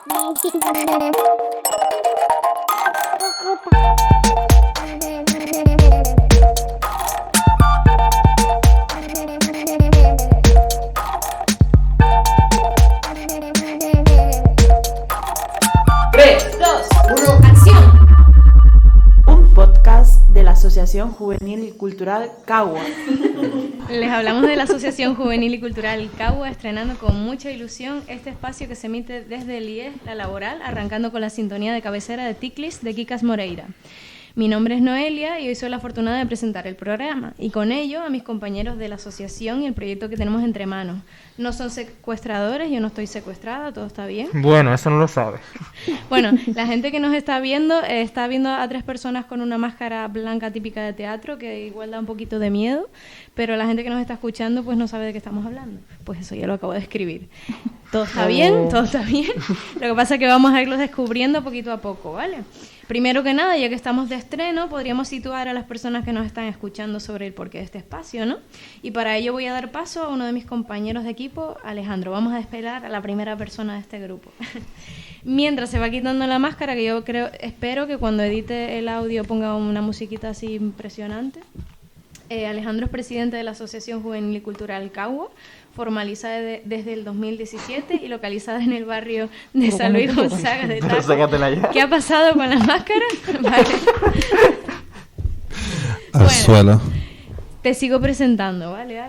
De la Asociación Juvenil y Cultural Cagua. Les hablamos de la Asociación Juvenil y Cultural Cagua, estrenando con mucha ilusión este espacio que se emite desde el IES La Laboral, arrancando con la sintonía de cabecera de Ticlis de Kikas Moreira. Mi nombre es Noelia y hoy soy la afortunada de presentar el programa y con ello a mis compañeros de la asociación y el proyecto que tenemos entre manos. No son secuestradores, yo no estoy secuestrada, todo está bien. Bueno, eso no lo sabes. Bueno, la gente que nos está viendo a 3 personas con una máscara blanca típica de teatro que igual da un poquito de miedo, pero la gente que nos está escuchando pues no sabe de qué estamos hablando. Pues eso ya lo acabo de escribir. Todo está bien, todo está bien. Lo que pasa es que vamos a irlos descubriendo poquito a poco, ¿vale? Primero que nada, ya que estamos de estreno, podríamos situar a las personas que nos están escuchando sobre el porqué de este espacio, ¿no? Y para ello voy a dar paso a uno de mis compañeros de equipo, Alejandro. Vamos a despelar a la primera persona de este grupo. Mientras se va quitando la máscara, que yo espero que cuando edite el audio ponga una musiquita así impresionante. Alejandro es presidente de la Asociación Juvenil y Cultural Cagua, formalizada desde el 2017 y localizada en el barrio de San Luis Gonzaga de Taco. ¿Qué ha pasado con la máscara? Vale. Al suelo. Te sigo presentando, ¿vale?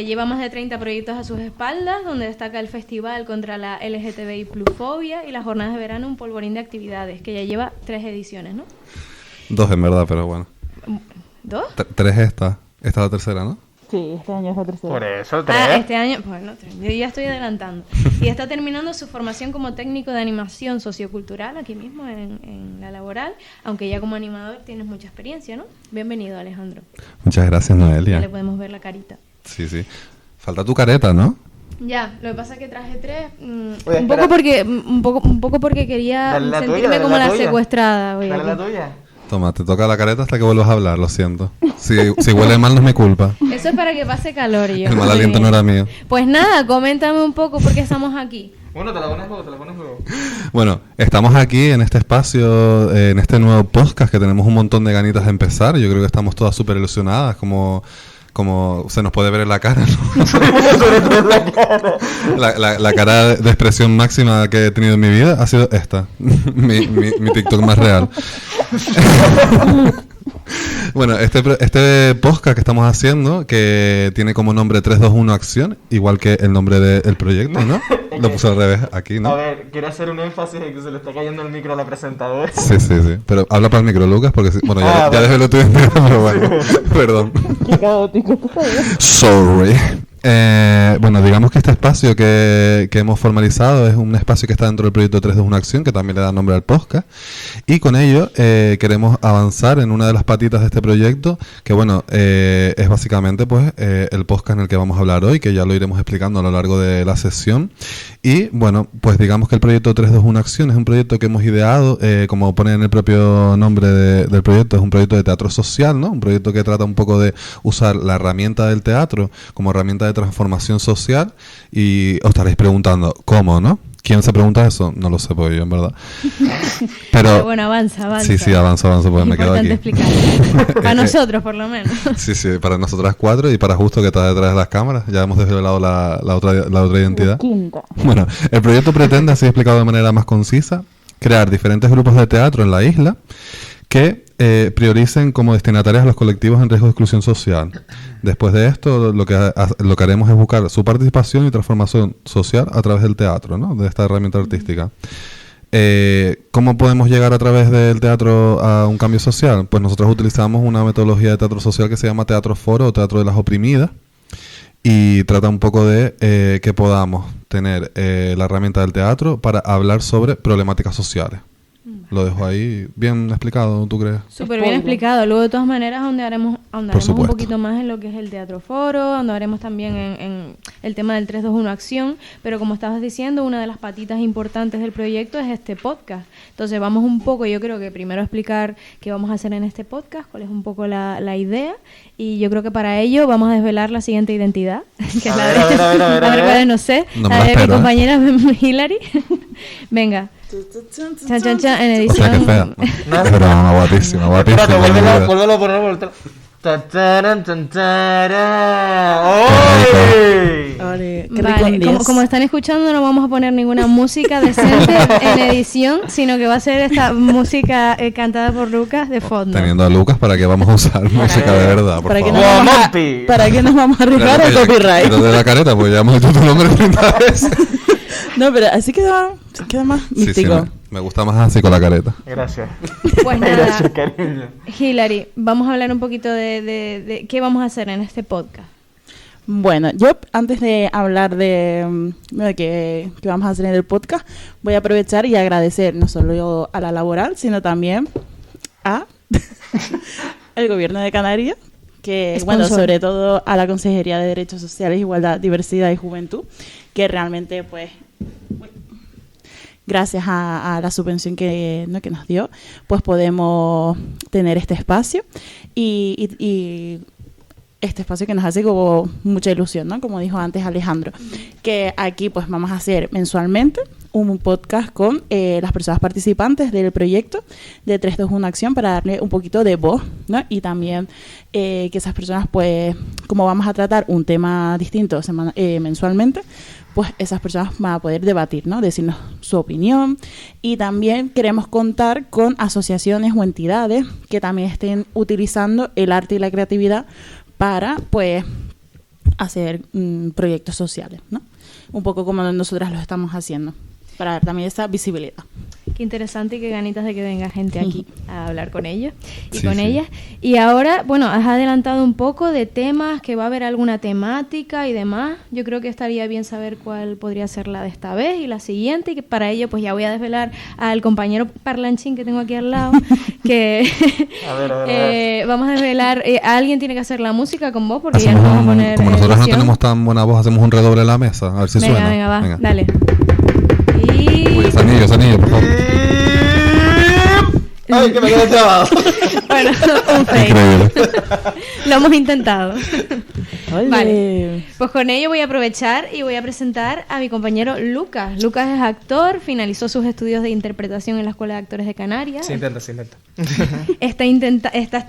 Lleva más de 30 proyectos a sus espaldas, donde destaca el Festival contra la LGTBI Plusfobia y las jornadas de verano, un polvorín de actividades, que ya lleva 3 ediciones, ¿no? 2 en verdad, pero bueno. 2? 3 esta es la tercera, ¿no? Sí, este año es la tercera. Por eso, 3. Este año, bueno, 3. Yo ya estoy adelantando. Y está terminando su formación como técnico de animación sociocultural aquí mismo en La Laboral, aunque ya como animador tienes mucha experiencia, ¿no? Bienvenido, Alejandro. Muchas gracias, Noelia. Ya le podemos ver la carita. Sí, sí. Falta tu careta, ¿no? Ya, lo que pasa es que traje 3, Oye, un poco porque quería sentirme como la secuestrada. Dale la tuya. Toma, te toca la careta hasta que vuelvas a hablar, lo siento. Si huele mal no es mi culpa. Eso es para que pase calor y yo. El mal aliento no era mío. Pues nada, coméntame un poco por qué estamos aquí. Bueno, te la pones luego. Bueno, estamos aquí en este espacio, en este nuevo podcast que tenemos un montón de ganitas de empezar. Yo creo que estamos todas súper ilusionadas, como se nos puede ver en la cara, ¿no? la cara de expresión máxima que he tenido en mi vida ha sido esta, mi TikTok más real. Bueno, este podcast que estamos haciendo, que tiene como nombre 321 Acción, igual que el nombre del proyecto, ¿no? Lo puse al revés aquí, ¿no? A ver, quiero hacer un énfasis en que se le está cayendo el micro a la presentadora. Sí. Pero habla para el micro, Lucas, porque bueno, ya dejé lo tuyo, pero bueno, perdón. Qué caótico. Sorry. Bueno, digamos que este espacio que hemos formalizado es un espacio que está dentro del proyecto 321 Acción, que también le da nombre al podcast, y con ello queremos avanzar en una de las patitas de este proyecto, que bueno, es básicamente pues el podcast en el que vamos a hablar hoy, que ya lo iremos explicando a lo largo de la sesión. Y bueno, pues digamos que el proyecto 321 Acción es un proyecto que hemos ideado, como pone en el propio nombre del proyecto, es un proyecto de teatro social, ¿no? Un proyecto que trata un poco de usar la herramienta del teatro como herramienta de transformación social. Y os estaréis preguntando, ¿cómo, no? ¿Quién se pregunta eso? No lo sé, pues yo, en verdad. Pero bueno, avanza. Sí, avanza, pues me quedo aquí. Explicar. Para nosotros, por lo menos. Sí, para nosotras 4 y para Justo, que está detrás de las cámaras. Ya hemos desvelado la otra identidad. Bueno, el proyecto pretende, así explicado de manera más concisa, crear diferentes grupos de teatro en la isla que prioricen como destinatarias a los colectivos en riesgo de exclusión social. Después de esto, lo que haremos es buscar su participación y transformación social a través del teatro, ¿no? De esta herramienta artística. ¿Cómo podemos llegar a través del teatro a un cambio social? Pues nosotros utilizamos una metodología de teatro social que se llama teatro foro o teatro de las oprimidas, y trata un poco de que podamos tener la herramienta del teatro para hablar sobre problemáticas sociales. lo dejo ahí bien explicado, ¿tú crees? Súper bien explicado. Luego, de todas maneras, ahondaremos un supuesto. poquito más en lo que es el Teatro Foro, ahondaremos también en el tema del 321 Acción, pero como estabas diciendo, una de las patitas importantes del proyecto es este podcast. Entonces, vamos un poco, yo creo que primero explicar qué vamos a hacer en este podcast, cuál es un poco la idea, y yo creo que para ello vamos a desvelar la siguiente identidad, que es la de... A ver, cuál no sé, No me la la de mi espero, compañera Hilary. Venga. Chan, chan, chan, en O sea, edición. qué fea. Es broma, guapísima, guapísima. Espérate, mira. vuélvelo a poner, vuélvelo. Tacharan, tacharan. ¡Oy! Vale, qué rico Vale, un día. como están escuchando, no vamos a poner ninguna música decente en edición, sino que va a ser esta música cantada por Lucas de fondo. Teniendo a Lucas, ¿para qué vamos a usar música de verdad, por ¿Para qué, favor? nos vamos a, Mompi. ¿Para qué nos vamos a arriesgar al copyright? Quítate la careta, pues ya hemos dicho tu nombre 30 veces. No, pero así queda más Sí, místico. me gusta más así con la careta. Gracias. Pues nada, Gracias, cariño. Hilary, vamos a hablar un poquito de qué vamos a hacer en este podcast. Bueno, yo antes de hablar de qué vamos a hacer en el podcast, voy a aprovechar y agradecer no solo a la laboral, sino también a el gobierno de Canarias, que bueno, Sponsor. sobre todo a la Consejería de Derechos Sociales, Igualdad, Diversidad y Juventud, que realmente pues gracias a la subvención que nos dio, pues podemos tener este espacio y este espacio que nos hace como mucha ilusión, ¿no? Como dijo antes Alejandro, que aquí pues vamos a hacer mensualmente un podcast con las personas participantes del proyecto de 321 Acción para darle un poquito de voz, ¿no? Y también que esas personas pues, como vamos a tratar un tema distinto mensualmente, pues esas personas van a poder debatir, ¿no? Decirnos su opinión. Y también queremos contar con asociaciones o entidades que también estén utilizando el arte y la creatividad para, pues, hacer proyectos sociales, ¿no? Un poco como nosotras lo estamos haciendo, para dar también esa visibilidad. Qué interesante y qué ganitas de que venga gente aquí a hablar con ellos y Sí, con sí. ellas. Y ahora, bueno, has adelantado un poco de temas, que va a haber alguna temática y demás. Yo creo que estaría bien saber cuál podría ser la de esta vez y la siguiente, y que para ello pues ya voy a desvelar al compañero parlanchín que tengo aquí al lado, que A ver. vamos a desvelar, alguien tiene que hacer la música con vos, porque ya Hacemos nos vamos a poner como nosotros no edición. tenemos tan buena voz, hacemos un redoble en la mesa, a ver si Venga, suena. venga, va, dale. Y... Uy, sanillo, por favor. Ay, que me quedé trabado. Bueno, un fake. Increíble. Lo hemos intentado. ¡Ole! Vale, pues con ello voy a aprovechar y voy a presentar a mi compañero Lucas. Lucas es actor, finalizó sus estudios de interpretación en la Escuela de Actores de Canarias. Se intenta. Está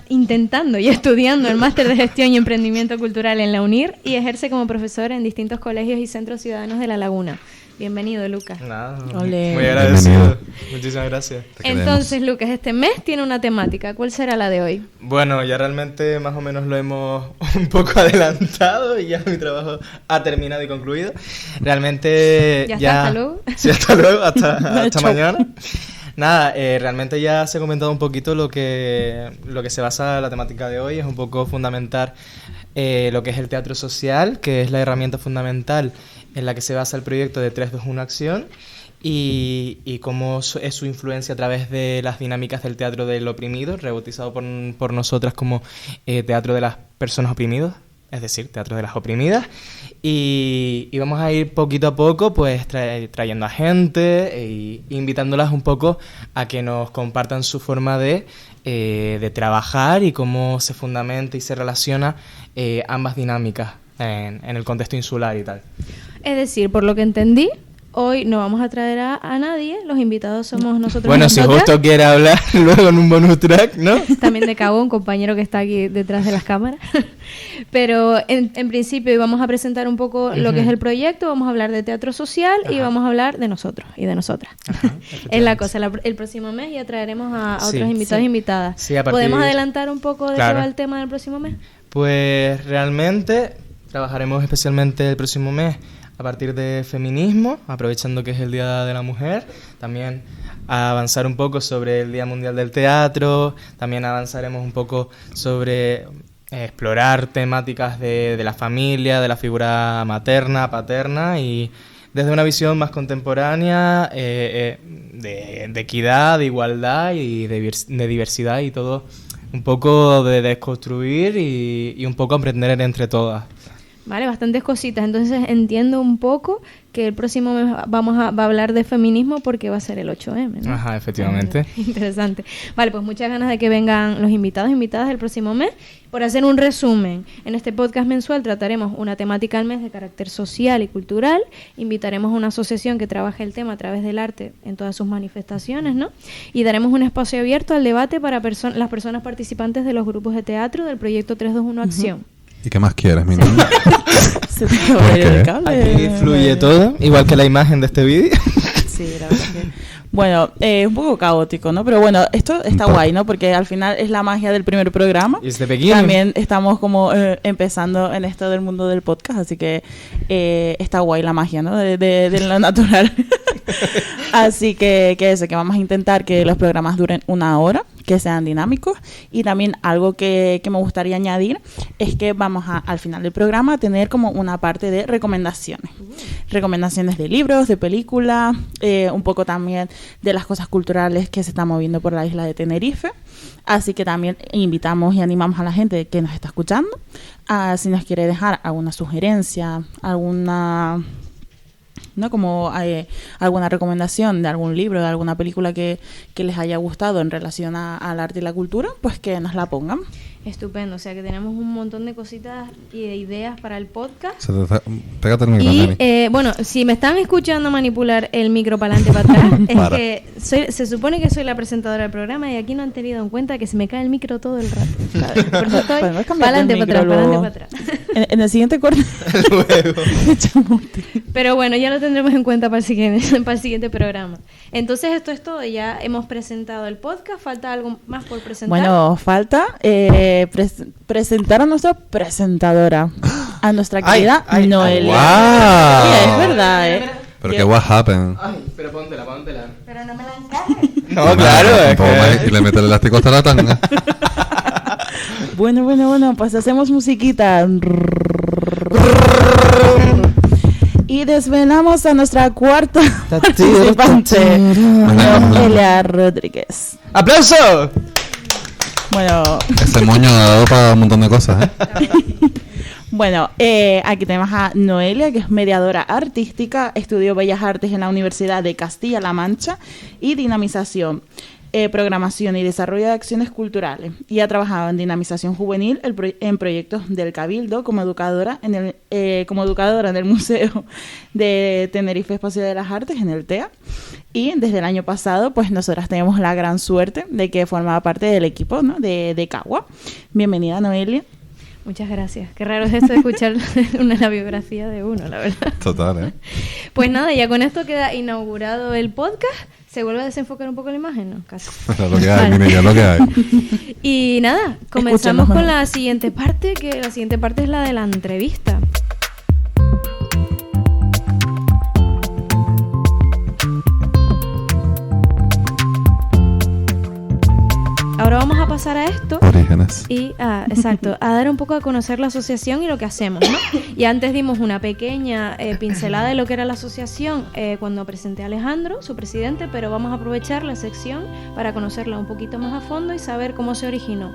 intentando y estudiando el Máster de Gestión y Emprendimiento Cultural en la UNIR y ejerce como profesor en distintos colegios y centros ciudadanos de La Laguna. Bienvenido, Lucas. Nada, Ole. muy agradecido. Bienvenido. Muchísimas gracias. Te queremos. Entonces, Lucas, este mes tiene una temática. ¿Cuál será la de hoy? Bueno, ya realmente más o menos lo hemos un poco adelantado y ya mi trabajo ha terminado y concluido. Realmente Ya está, hasta luego. Sí, hasta luego, hasta Chao. mañana. Nada, realmente ya se ha comentado un poquito lo que se basa la temática de hoy. Es un poco fundamentar lo que es el teatro social, que es la herramienta fundamental en la que se basa el proyecto de 321 Acción y cómo es su influencia a través de las dinámicas del teatro del oprimido, rebautizado por nosotras como teatro de las personas oprimidas, es decir, teatro de las oprimidas. Y vamos a ir poquito a poco pues trayendo a gente e invitándolas un poco a que nos compartan su forma de trabajar y cómo se fundamenta y se relaciona ambas dinámicas en el contexto insular y tal. Es decir, por lo que entendí, hoy no vamos a traer a nadie, los invitados somos nosotros. Bueno, si nosotras. justo quiere hablar luego en un bonus track, ¿no? También de Cabo, un compañero que está aquí detrás de las cámaras. Pero en principio vamos a presentar un poco lo que es el proyecto, vamos a hablar de teatro social y vamos a hablar de nosotros y de nosotras. Es la cosa, el próximo mes ya traeremos a Sí, otros invitados e invitadas. Sí, a partir ¿Podemos de- adelantar un poco de qué Claro. va el tema del próximo mes? Pues realmente trabajaremos especialmente el próximo mes a partir de feminismo, aprovechando que es el Día de la Mujer, también a avanzar un poco sobre el Día Mundial del Teatro, también avanzaremos un poco sobre explorar temáticas de la familia, de la figura materna, paterna y desde una visión más contemporánea de de equidad, de igualdad y de diversidad y todo. Un poco de desconstruir y un poco aprender entre todas. Vale, bastantes cositas. Entonces entiendo un poco que el próximo mes va a hablar de feminismo porque va a ser el 8M, ¿no? Ajá, efectivamente. Interesante. Vale, pues muchas ganas de que vengan los invitados e invitadas el próximo mes. Por hacer un resumen, en este podcast mensual trataremos una temática al mes de carácter social y cultural. Invitaremos a una asociación que trabaje el tema a través del arte en todas sus manifestaciones, ¿no? Y daremos un espacio abierto al debate para las personas participantes de los grupos de teatro del proyecto 321 Acción. ¿Y qué más quieres, mi niña? Se te va a ir el cable. Aquí fluye todo, igual que la imagen de este vídeo. Sí, la verdad que... Bueno, un poco caótico, ¿no? Pero bueno, esto está guay, ¿no? Porque al final es la magia del primer programa. It's the beginning. También estamos como empezando en esto del mundo del podcast, así que está guay la magia, ¿no? De lo natural. Así que eso, que vamos a intentar que los programas duren 1 hora, que sean dinámicos. Y también algo que me gustaría añadir es que vamos al final del programa a tener como una parte de recomendaciones. Recomendaciones de libros, de películas, un poco también de las cosas culturales que se están moviendo por la isla de Tenerife. Así que también invitamos y animamos a la gente que nos está escuchando a si nos quiere dejar alguna sugerencia, alguna... ¿no? Como alguna recomendación de algún libro, de alguna película que les haya gustado en relación al arte y la cultura, pues que nos la pongan. Estupendo, o sea que tenemos un montón de cositas y de ideas para el podcast. Pégate el micrófono. Y bueno, si me están escuchando manipular el micro para adelante para atrás, es que se supone que soy la presentadora del programa y aquí no han tenido en cuenta que se me cae el micro todo el rato, ¿sabes? Por eso estoy para adelante, para atrás. En el siguiente corte. Luego. Pero bueno, ya lo tendremos en cuenta para el siguiente programa. Entonces esto es todo, ya hemos presentado el podcast, ¿falta algo más por presentar? Bueno, falta presentar a nuestra presentadora, a nuestra querida Noelia. ¡Wow! Sí, es verdad, Pero que what happened. Ay, pero póntela. Pero no me la encajes. No, claro, es que... Y le mete el elástico hasta la tanga. Bueno, pues hacemos musiquita. Y desvelamos a nuestra cuarta participante, Noelia Rodríguez. ¡Aplauso! Bueno, Ese moño ha dado para un montón de cosas, ¿eh? bueno, aquí tenemos a Noelia, que es mediadora artística, estudió Bellas Artes en la Universidad de Castilla-La Mancha y dinamización, programación y desarrollo de acciones culturales, y ha trabajado en dinamización juvenil en proyectos del Cabildo como educadora en el Museo de Tenerife Espacio de las Artes, en el TEA. Y desde el año pasado, pues nosotras tenemos la gran suerte de que formaba parte del equipo, ¿no? de Cagua. Bienvenida, Noelia. Muchas gracias. Qué raro es esto de escuchar la biografía de uno, la verdad. Total, ¿eh? Pues nada, ya con esto queda inaugurado el podcast. ¿Se vuelve a desenfocar un poco la imagen? No, casi. Lo que hay, mire, ya lo que hay. Y nada, comenzamos con la siguiente parte, que la siguiente parte es la de la entrevista. Ahora vamos a pasar a esto. Orígenes. Y, exacto, a dar un poco a conocer la asociación y lo que hacemos, ¿no? Y antes dimos una pequeña pincelada de lo que era la asociación cuando presenté a Alejandro, su presidente, pero vamos a aprovechar la sección para conocerla un poquito más a fondo y saber cómo se originó.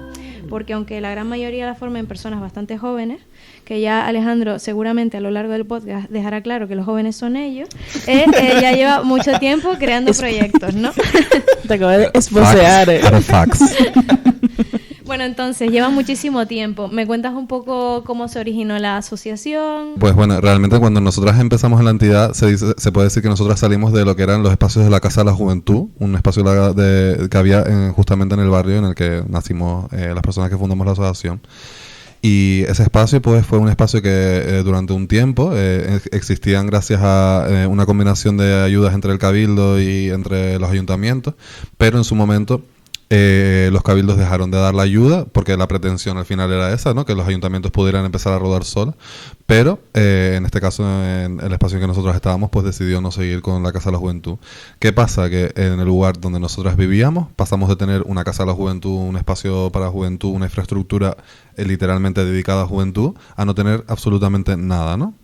Porque aunque la gran mayoría la forman personas bastante jóvenes, que ya Alejandro seguramente a lo largo del podcast dejará claro que los jóvenes son ellos, ya lleva mucho tiempo creando proyectos, ¿no? Te acabo de esposear. Facts. Bueno, entonces, lleva muchísimo tiempo. ¿Me cuentas un poco cómo se originó la asociación? Pues bueno, realmente cuando nosotras empezamos en la entidad, se puede decir que nosotras salimos de lo que eran los espacios de la Casa de la Juventud, un espacio que había justamente en el barrio en el que nacimos las personas que fundamos la asociación. Y ese espacio pues fue un espacio que durante un tiempo existían gracias a una combinación de ayudas entre el Cabildo y entre los ayuntamientos, pero en su momento los cabildos dejaron de dar la ayuda porque la pretensión al final era esa, ¿no? Que los ayuntamientos pudieran empezar a rodar solos, pero en este caso en el espacio en que nosotros estábamos pues decidió no seguir con la Casa de la Juventud. ¿Qué pasa? Que en el lugar donde nosotras vivíamos pasamos de tener una Casa de la Juventud, un espacio para juventud, una infraestructura literalmente dedicada a juventud, a no tener absolutamente nada, ¿no?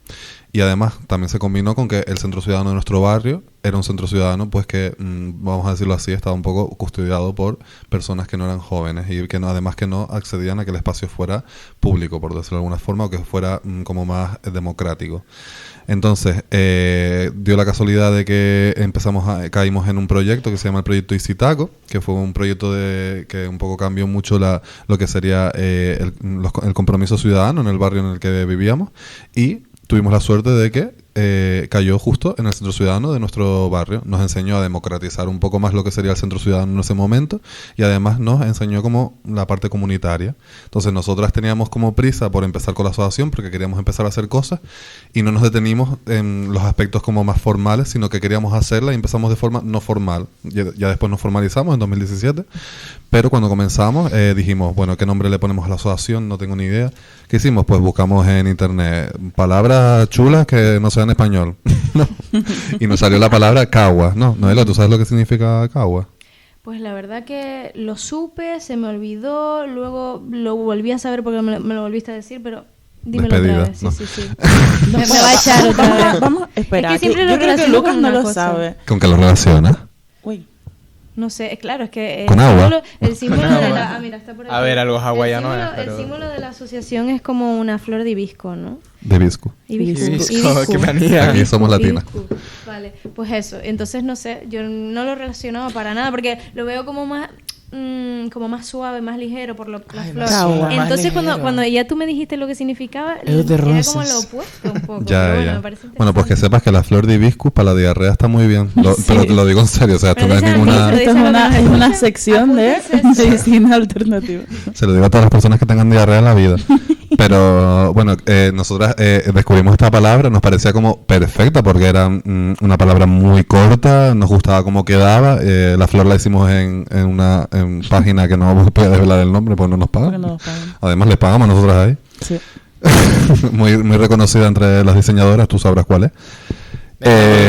Y además también se combinó con que el centro ciudadano de nuestro barrio era un centro ciudadano pues que, vamos a decirlo así, estaba un poco custodiado por personas que no eran jóvenes y que no, además que no accedían a que el espacio fuera público, por decirlo de alguna forma, o que fuera como más democrático. Entonces, dio la casualidad de que caímos en un proyecto que se llama el Proyecto Isitaco, que fue un proyecto que un poco cambió mucho lo que sería el compromiso ciudadano en el barrio en el que vivíamos, y tuvimos la suerte de que cayó justo en el centro ciudadano de nuestro barrio. Nos enseñó a democratizar un poco más lo que sería el centro ciudadano en ese momento, y además nos enseñó como la parte comunitaria. Entonces nosotras teníamos como prisa por empezar con la asociación porque queríamos empezar a hacer cosas y no nos detenimos en los aspectos como más formales, sino que queríamos hacerla y empezamos de forma no formal. Ya después nos formalizamos en 2017, pero cuando comenzamos dijimos, bueno, ¿qué nombre le ponemos a la asociación? No tengo ni idea. ¿Qué hicimos? Pues buscamos en internet palabras chulas que no sean español. ¿No? Y nos salió la palabra cagua. No, Noelia, ¿tú sabes lo que significa cagua? Pues la verdad que lo supe, se me olvidó, luego lo volví a saber porque me lo volviste a decir, pero dímelo Despedida, otra vez. ¿no? Sí. Me va a echar otra vez. Vamos, espera. Es que siempre lo yo creo que relaciono Lucas con no una lo cosa. sabe. ¿Con qué lo relaciona? Uy. No sé, claro, es que Con agua. el símbolo Con de agua. la... Ah, mira, está por aquí. A ver, algo hawaiano el es, símbolo, pero... El símbolo de la asociación es como una flor de hibisco, ¿no? De Visco. Hibisco, qué manía. Aquí somos latinas. Hibisco. Vale, pues eso. Entonces, no sé, yo no lo relacionaba para nada porque lo veo como más suave, más ligero por la Ay, flor. más suave, más Entonces, ligero. cuando ya tú me dijiste lo que significaba, Es de era rosas. como lo opuesto un poco. Ya, pero bueno, ya. me parece Bueno, pues que interesante. sepas que la flor de hibiscus para la diarrea está muy bien. Pero te lo digo en serio, o sea, Pero esto no es dice ninguna... aquí, Esto es una sección de Apúntense eso. medicina alternativa. Se lo digo a todas las personas que tengan diarrea en la vida. Pero bueno, nosotras descubrimos esta palabra, nos parecía como perfecta porque era una palabra muy corta, nos gustaba cómo quedaba. La flor la hicimos en una página que no vamos a poder desvelar el nombre porque no nos pagan. Porque no nos pagan. Además, les pagamos a nosotras ahí. Sí. Muy reconocida entre las diseñadoras, tú sabrás cuál es.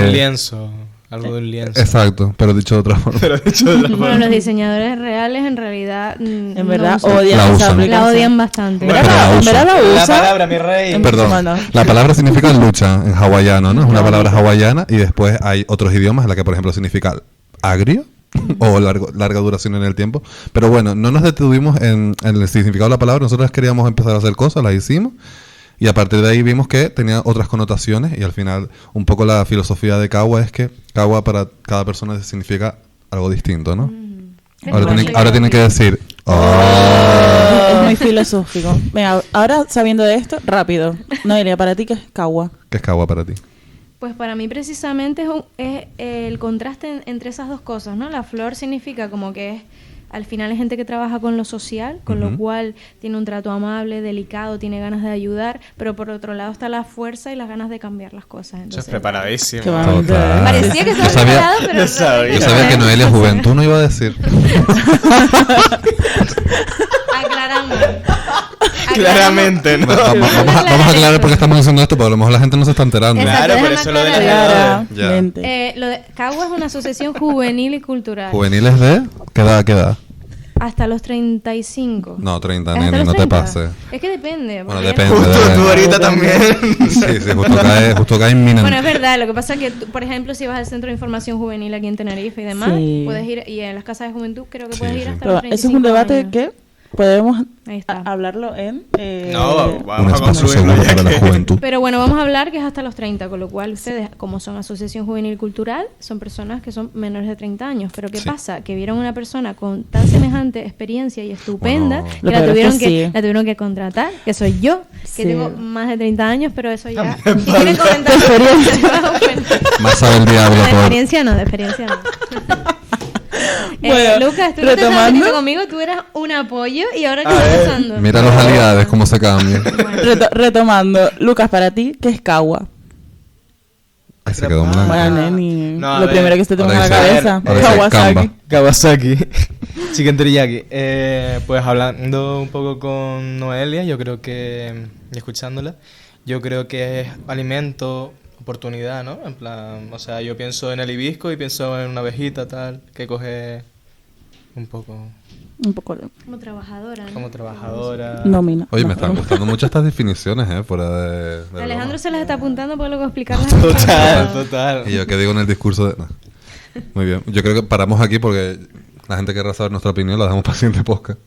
Un lienzo. Algo de un lienzo. Exacto, pero dicho de otra forma. Pero dicho de otra Bueno, forma. los diseñadores reales en realidad En verdad no usan. odian La esa usan. aplicación. La odian bastante. Bueno, pero la En usan. verdad la La usa. palabra, mi rey. En- Perdón, Bueno. la palabra significa lucha en hawaiano, ¿no? Es una palabra hawaiana y después hay otros idiomas en la que, por ejemplo, significa agrio o larga duración en el tiempo. Pero bueno, no nos detuvimos en el significado de la palabra. Nosotros queríamos empezar a hacer cosas, las hicimos. Y a partir de ahí vimos que tenía otras connotaciones y al final un poco la filosofía de Kawa es que Kawa para cada persona significa algo distinto, ¿no? Ahora tienen que decir... Es "Oh". muy filosófico. Venga, ahora sabiendo de esto, rápido. Noelia, ¿para ti qué es Kawa? ¿Qué es Kawa para ti? Pues para mí precisamente es el contraste entre esas dos cosas, ¿no? La flor significa como que es, al final es gente que trabaja con lo social, con lo Ujú. cual tiene un trato amable, delicado, tiene ganas de ayudar, pero por otro lado está la fuerza y las ganas de cambiar las cosas. Eso es Entonces, preparadísimo. Qué va. Total. parecía que estaba Yo sabía- preparado, pero yo sabía. Yo sabía que Noelia Juventud no iba a decir. Aclarando. Claramente, ¿no? Vamos a aclarar por qué estamos diciendo esto, porque a lo mejor la gente no se está enterando. Exacto, Claro, por déjame eso lo de la aclarar. edad. Claramente. Lo de CAGUA es una asociación juvenil y cultural. ¿Juveniles de? ¿Qué edad? ¿Qué edad? Hasta los 35. No, 30, ¿Hasta nene, los no te 30? pases. Es que depende. Bueno, porque- depende. Justo tú ahorita también. Sí, justo cae inminente. Bueno, es verdad, lo que pasa es que, tú, por ejemplo, si vas al Centro de Información Juvenil aquí en Tenerife y demás, Sí. puedes ir, y en las casas de juventud creo que Sí, puedes ir sí. hasta Pero los eso es 35 un debate años. que podemos Ahí está. hablarlo en... No, Un vamos a espacio concluirlo seguro ya para la que... juventud. Pero bueno, vamos a hablar que es hasta los 30, con lo cual ustedes, como son Asociación Juvenil Cultural, son personas que son menores de 30 años. Pero ¿qué Sí. pasa? Que vieron una persona con tan semejante experiencia y estupenda Bueno. que Lo la peor es tuvieron que que, sí. la tuvieron que contratar, que soy yo, que Sí. tengo más de 30 años, pero eso ya... Si quieren comentar Más sabe el diablo de por... experiencia no, de experiencia no. Bueno, Lucas, tú no te estabas retomando. metiendo conmigo, tú eras un apoyo y ahora ¿qué A está ver, pasando? Mira los aliados, cómo se cambian. Retomando, Lucas, para ti, ¿qué es Kawa? Ahí se quedó en blanco. Bueno, neni, No, a lo ver. primero que se te ponga a la Ahora dice- cabeza. ahora dice Kawasaki. Kamba. Kawasaki. Chicken teriyaki. Pues hablando un poco con Noelia, yo creo que... Y escuchándola, yo creo que es alimento, oportunidad, ¿no? En plan, o sea, yo pienso en el hibisco y pienso en una abejita tal, que coge un poco Un poco Como trabajadora, ¿no? como trabajadora. nómina. Oye, No, me están gustando mucho estas definiciones, fuera de Alejandro broma. se las está apuntando para luego explicarlas. Total, total. Y yo, ¿qué digo en el discurso de...? No. Muy bien. Yo creo que paramos aquí porque la gente querrá saber nuestra opinión, la dejamos para el siguiente podcast.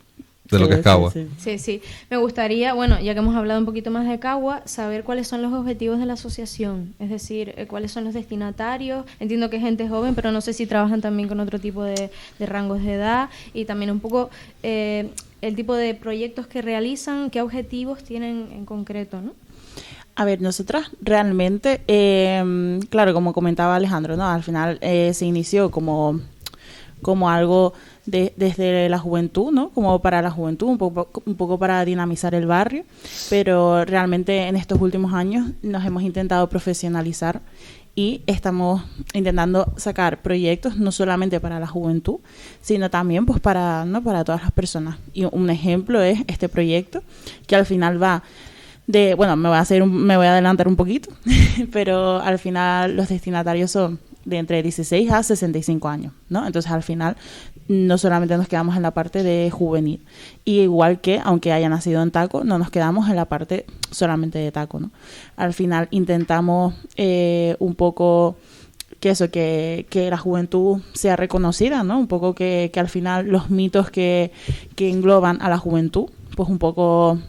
De lo que es Cagua. Sí. Sí, sí. Me gustaría, bueno, ya que hemos hablado un poquito más de Cagua, saber cuáles son los objetivos de la asociación. Es decir, cuáles son los destinatarios. Entiendo que es gente joven, pero no sé si trabajan también con otro tipo de rangos de edad. Y también un poco el tipo de proyectos que realizan, qué objetivos tienen en concreto, ¿no? A ver, nosotras realmente, claro, como comentaba Alejandro, ¿no? Al final se inició como algo desde la juventud, ¿no? Como para la juventud, un poco para dinamizar el barrio, pero realmente en estos últimos años nos hemos intentado profesionalizar y estamos intentando sacar proyectos no solamente para la juventud, sino también pues para todas las personas. Y un ejemplo es este proyecto que al final va me voy a adelantar un poquito, pero al final los destinatarios son de entre 16 a 65 años, ¿no? Entonces al final no solamente nos quedamos en la parte de juvenil, y igual que aunque haya nacido en Taco, no nos quedamos en la parte solamente de Taco, ¿no? Al final intentamos un poco que la juventud sea reconocida, ¿no? Un poco que al final los mitos que engloban a la juventud, pues un poco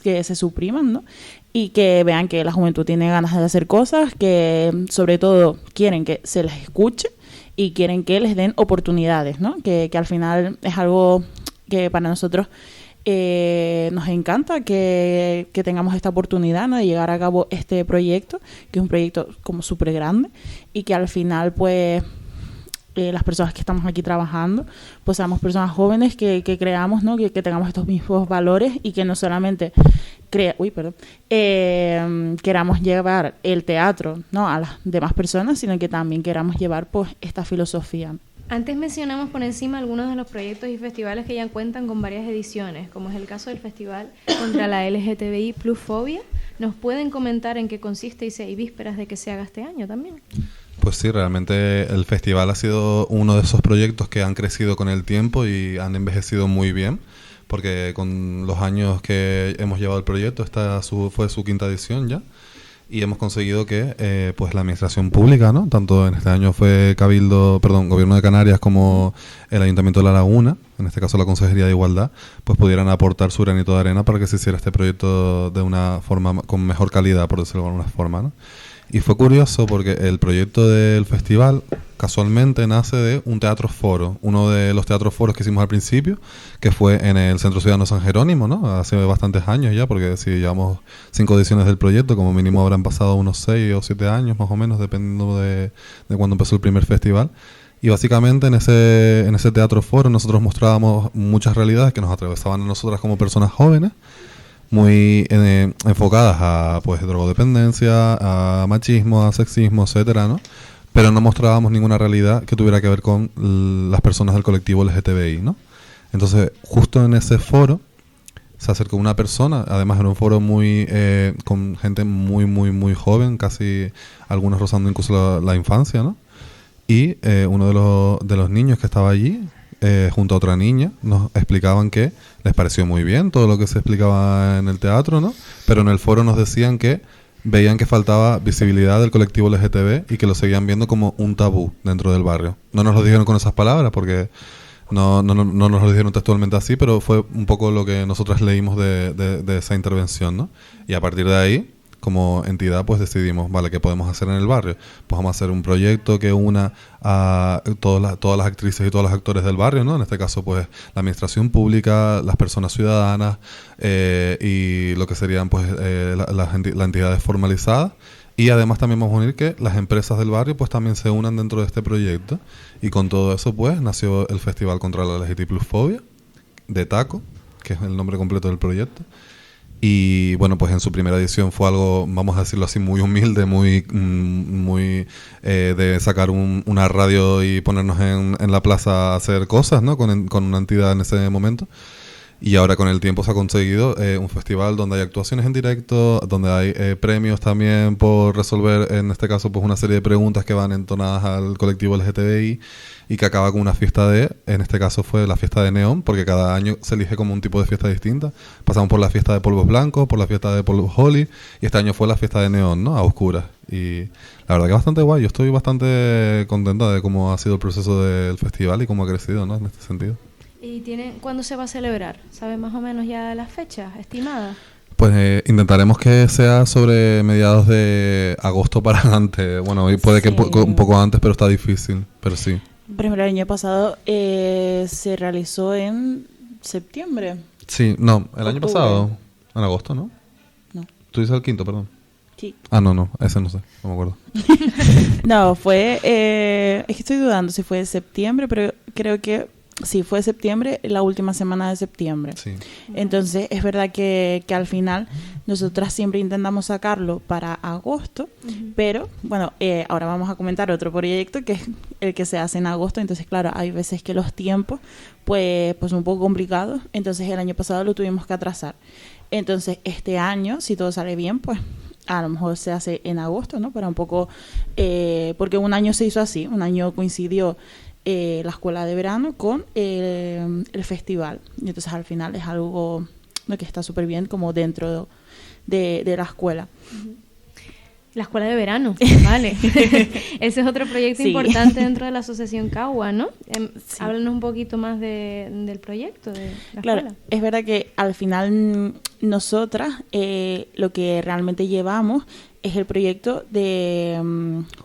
que se supriman, ¿no? Y que vean que la juventud tiene ganas de hacer cosas, que sobre todo quieren que se les escuche y quieren que les den oportunidades, ¿no? Que al final es algo que para nosotros nos encanta que tengamos esta oportunidad, ¿no? De llegar a cabo este proyecto, que es un proyecto como súper grande y que al final pues las personas que estamos aquí trabajando pues seamos personas jóvenes que creamos, ¿no? Que tengamos estos mismos valores y que no solamente queramos llevar el teatro, ¿no? A las demás personas, sino que también queramos llevar pues esta filosofía. Antes mencionamos por encima algunos de los proyectos y festivales que ya cuentan con varias ediciones, como es el caso del Festival contra la LGTBI Plus Fobia. ¿Nos pueden comentar en qué consiste y si hay vísperas de que se haga este año también? Pues sí, realmente el festival ha sido uno de esos proyectos que han crecido con el tiempo y han envejecido muy bien, porque con los años que hemos llevado el proyecto, fue su quinta edición ya, y hemos conseguido que pues la administración pública, ¿no? Tanto en este año fue Gobierno de Canarias como el Ayuntamiento de La Laguna, en este caso la Consejería de Igualdad, pues pudieran aportar su granito de arena para que se hiciera este proyecto de una forma con mejor calidad, por decirlo de alguna forma, ¿no? Y fue curioso porque el proyecto del festival casualmente nace de un teatro foro, uno de los teatros foros que hicimos al principio, que fue en el Centro Ciudadano San Jerónimo, ¿no? Hace bastantes años ya, porque si llevamos 5 ediciones del proyecto, como mínimo habrán pasado unos 6 o 7 años más o menos, dependiendo de cuándo empezó el primer festival. Y básicamente en ese teatro foro nosotros mostrábamos muchas realidades que nos atravesaban a nosotras como personas jóvenes, muy enfocadas a pues drogodependencia, a machismo, a sexismo, etcétera, ¿no? Pero no mostrábamos ninguna realidad que tuviera que ver con las personas del colectivo LGTBI, ¿no? Entonces, justo en ese foro se acercó una persona, además era un foro muy con gente muy, muy, muy joven, casi algunos rozando incluso la infancia, ¿no? Y uno de los niños que estaba allí, junto a otra niña, nos explicaban que les pareció muy bien todo lo que se explicaba en el teatro, ¿no? Pero en el foro nos decían que veían que faltaba visibilidad del colectivo LGTB y que lo seguían viendo como un tabú dentro del barrio. No nos lo dijeron con esas palabras porque no nos lo dijeron textualmente así, pero fue un poco lo que nosotros leímos de esa intervención, ¿no? Y a partir de ahí, como entidad, pues decidimos, vale, ¿qué podemos hacer en el barrio? Pues vamos a hacer un proyecto que una a todas las actrices y todos los actores del barrio, ¿no? En este caso, pues, la administración pública, las personas ciudadanas y lo que serían, pues, las entidades formalizadas. Y además también vamos a unir que las empresas del barrio, pues, también se unan dentro de este proyecto. Y con todo eso, pues, nació el Festival contra la LGTBI Plus Fobia de Taco, que es el nombre completo del proyecto. Y bueno, pues en su primera edición fue algo, vamos a decirlo así, muy humilde, muy de sacar una radio y ponernos en la plaza a hacer cosas, ¿no? Con una entidad en ese momento. Y ahora con el tiempo se ha conseguido un festival donde hay actuaciones en directo, donde hay premios también por resolver, en este caso, pues una serie de preguntas que van entonadas al colectivo LGTBI y que acaba con una fiesta en este caso fue la fiesta de neón, porque cada año se elige como un tipo de fiesta distinta. Pasamos por la fiesta de polvos blancos, por la fiesta de polvos holly, y este año fue la fiesta de neón, ¿no? A oscuras. Y la verdad que bastante guay. Yo estoy bastante contenta de cómo ha sido el proceso del festival y cómo ha crecido, ¿no? En este sentido. ¿Y cuándo se va a celebrar? ¿Sabes más o menos ya las fechas estimadas? Pues intentaremos que sea sobre mediados de agosto para adelante. Bueno, hoy puede que un poco antes, pero está difícil, pero sí. Por ejemplo, el año pasado se realizó en septiembre. Sí, no, el año Octubre. pasado, en agosto, ¿no? No. Tú dices el quinto, perdón. Sí. Ah, no, ese no sé, no me acuerdo. No, fue... es que estoy dudando si fue de septiembre, pero creo que sí, fue de septiembre, la última semana de septiembre. Sí. Entonces, es verdad que al final nosotras siempre intentamos sacarlo para agosto, pero bueno, ahora vamos a comentar otro proyecto que es el que se hace en agosto. Entonces, claro, hay veces que los tiempos pues son un poco complicados. Entonces, el año pasado lo tuvimos que atrasar. Entonces, este año, si todo sale bien, pues a lo mejor se hace en agosto, ¿no? Para un poco, porque un año se hizo así, un año coincidió la escuela de verano con el festival. Y entonces al final es algo, ¿no?, que está súper bien como dentro de la escuela. La escuela de verano, vale. Ese es otro proyecto Sí. importante dentro de la asociación Cagua, ¿no? Sí. Háblanos un poquito más del proyecto de la Claro, escuela. es verdad que al final nosotras lo que realmente llevamos es el proyecto de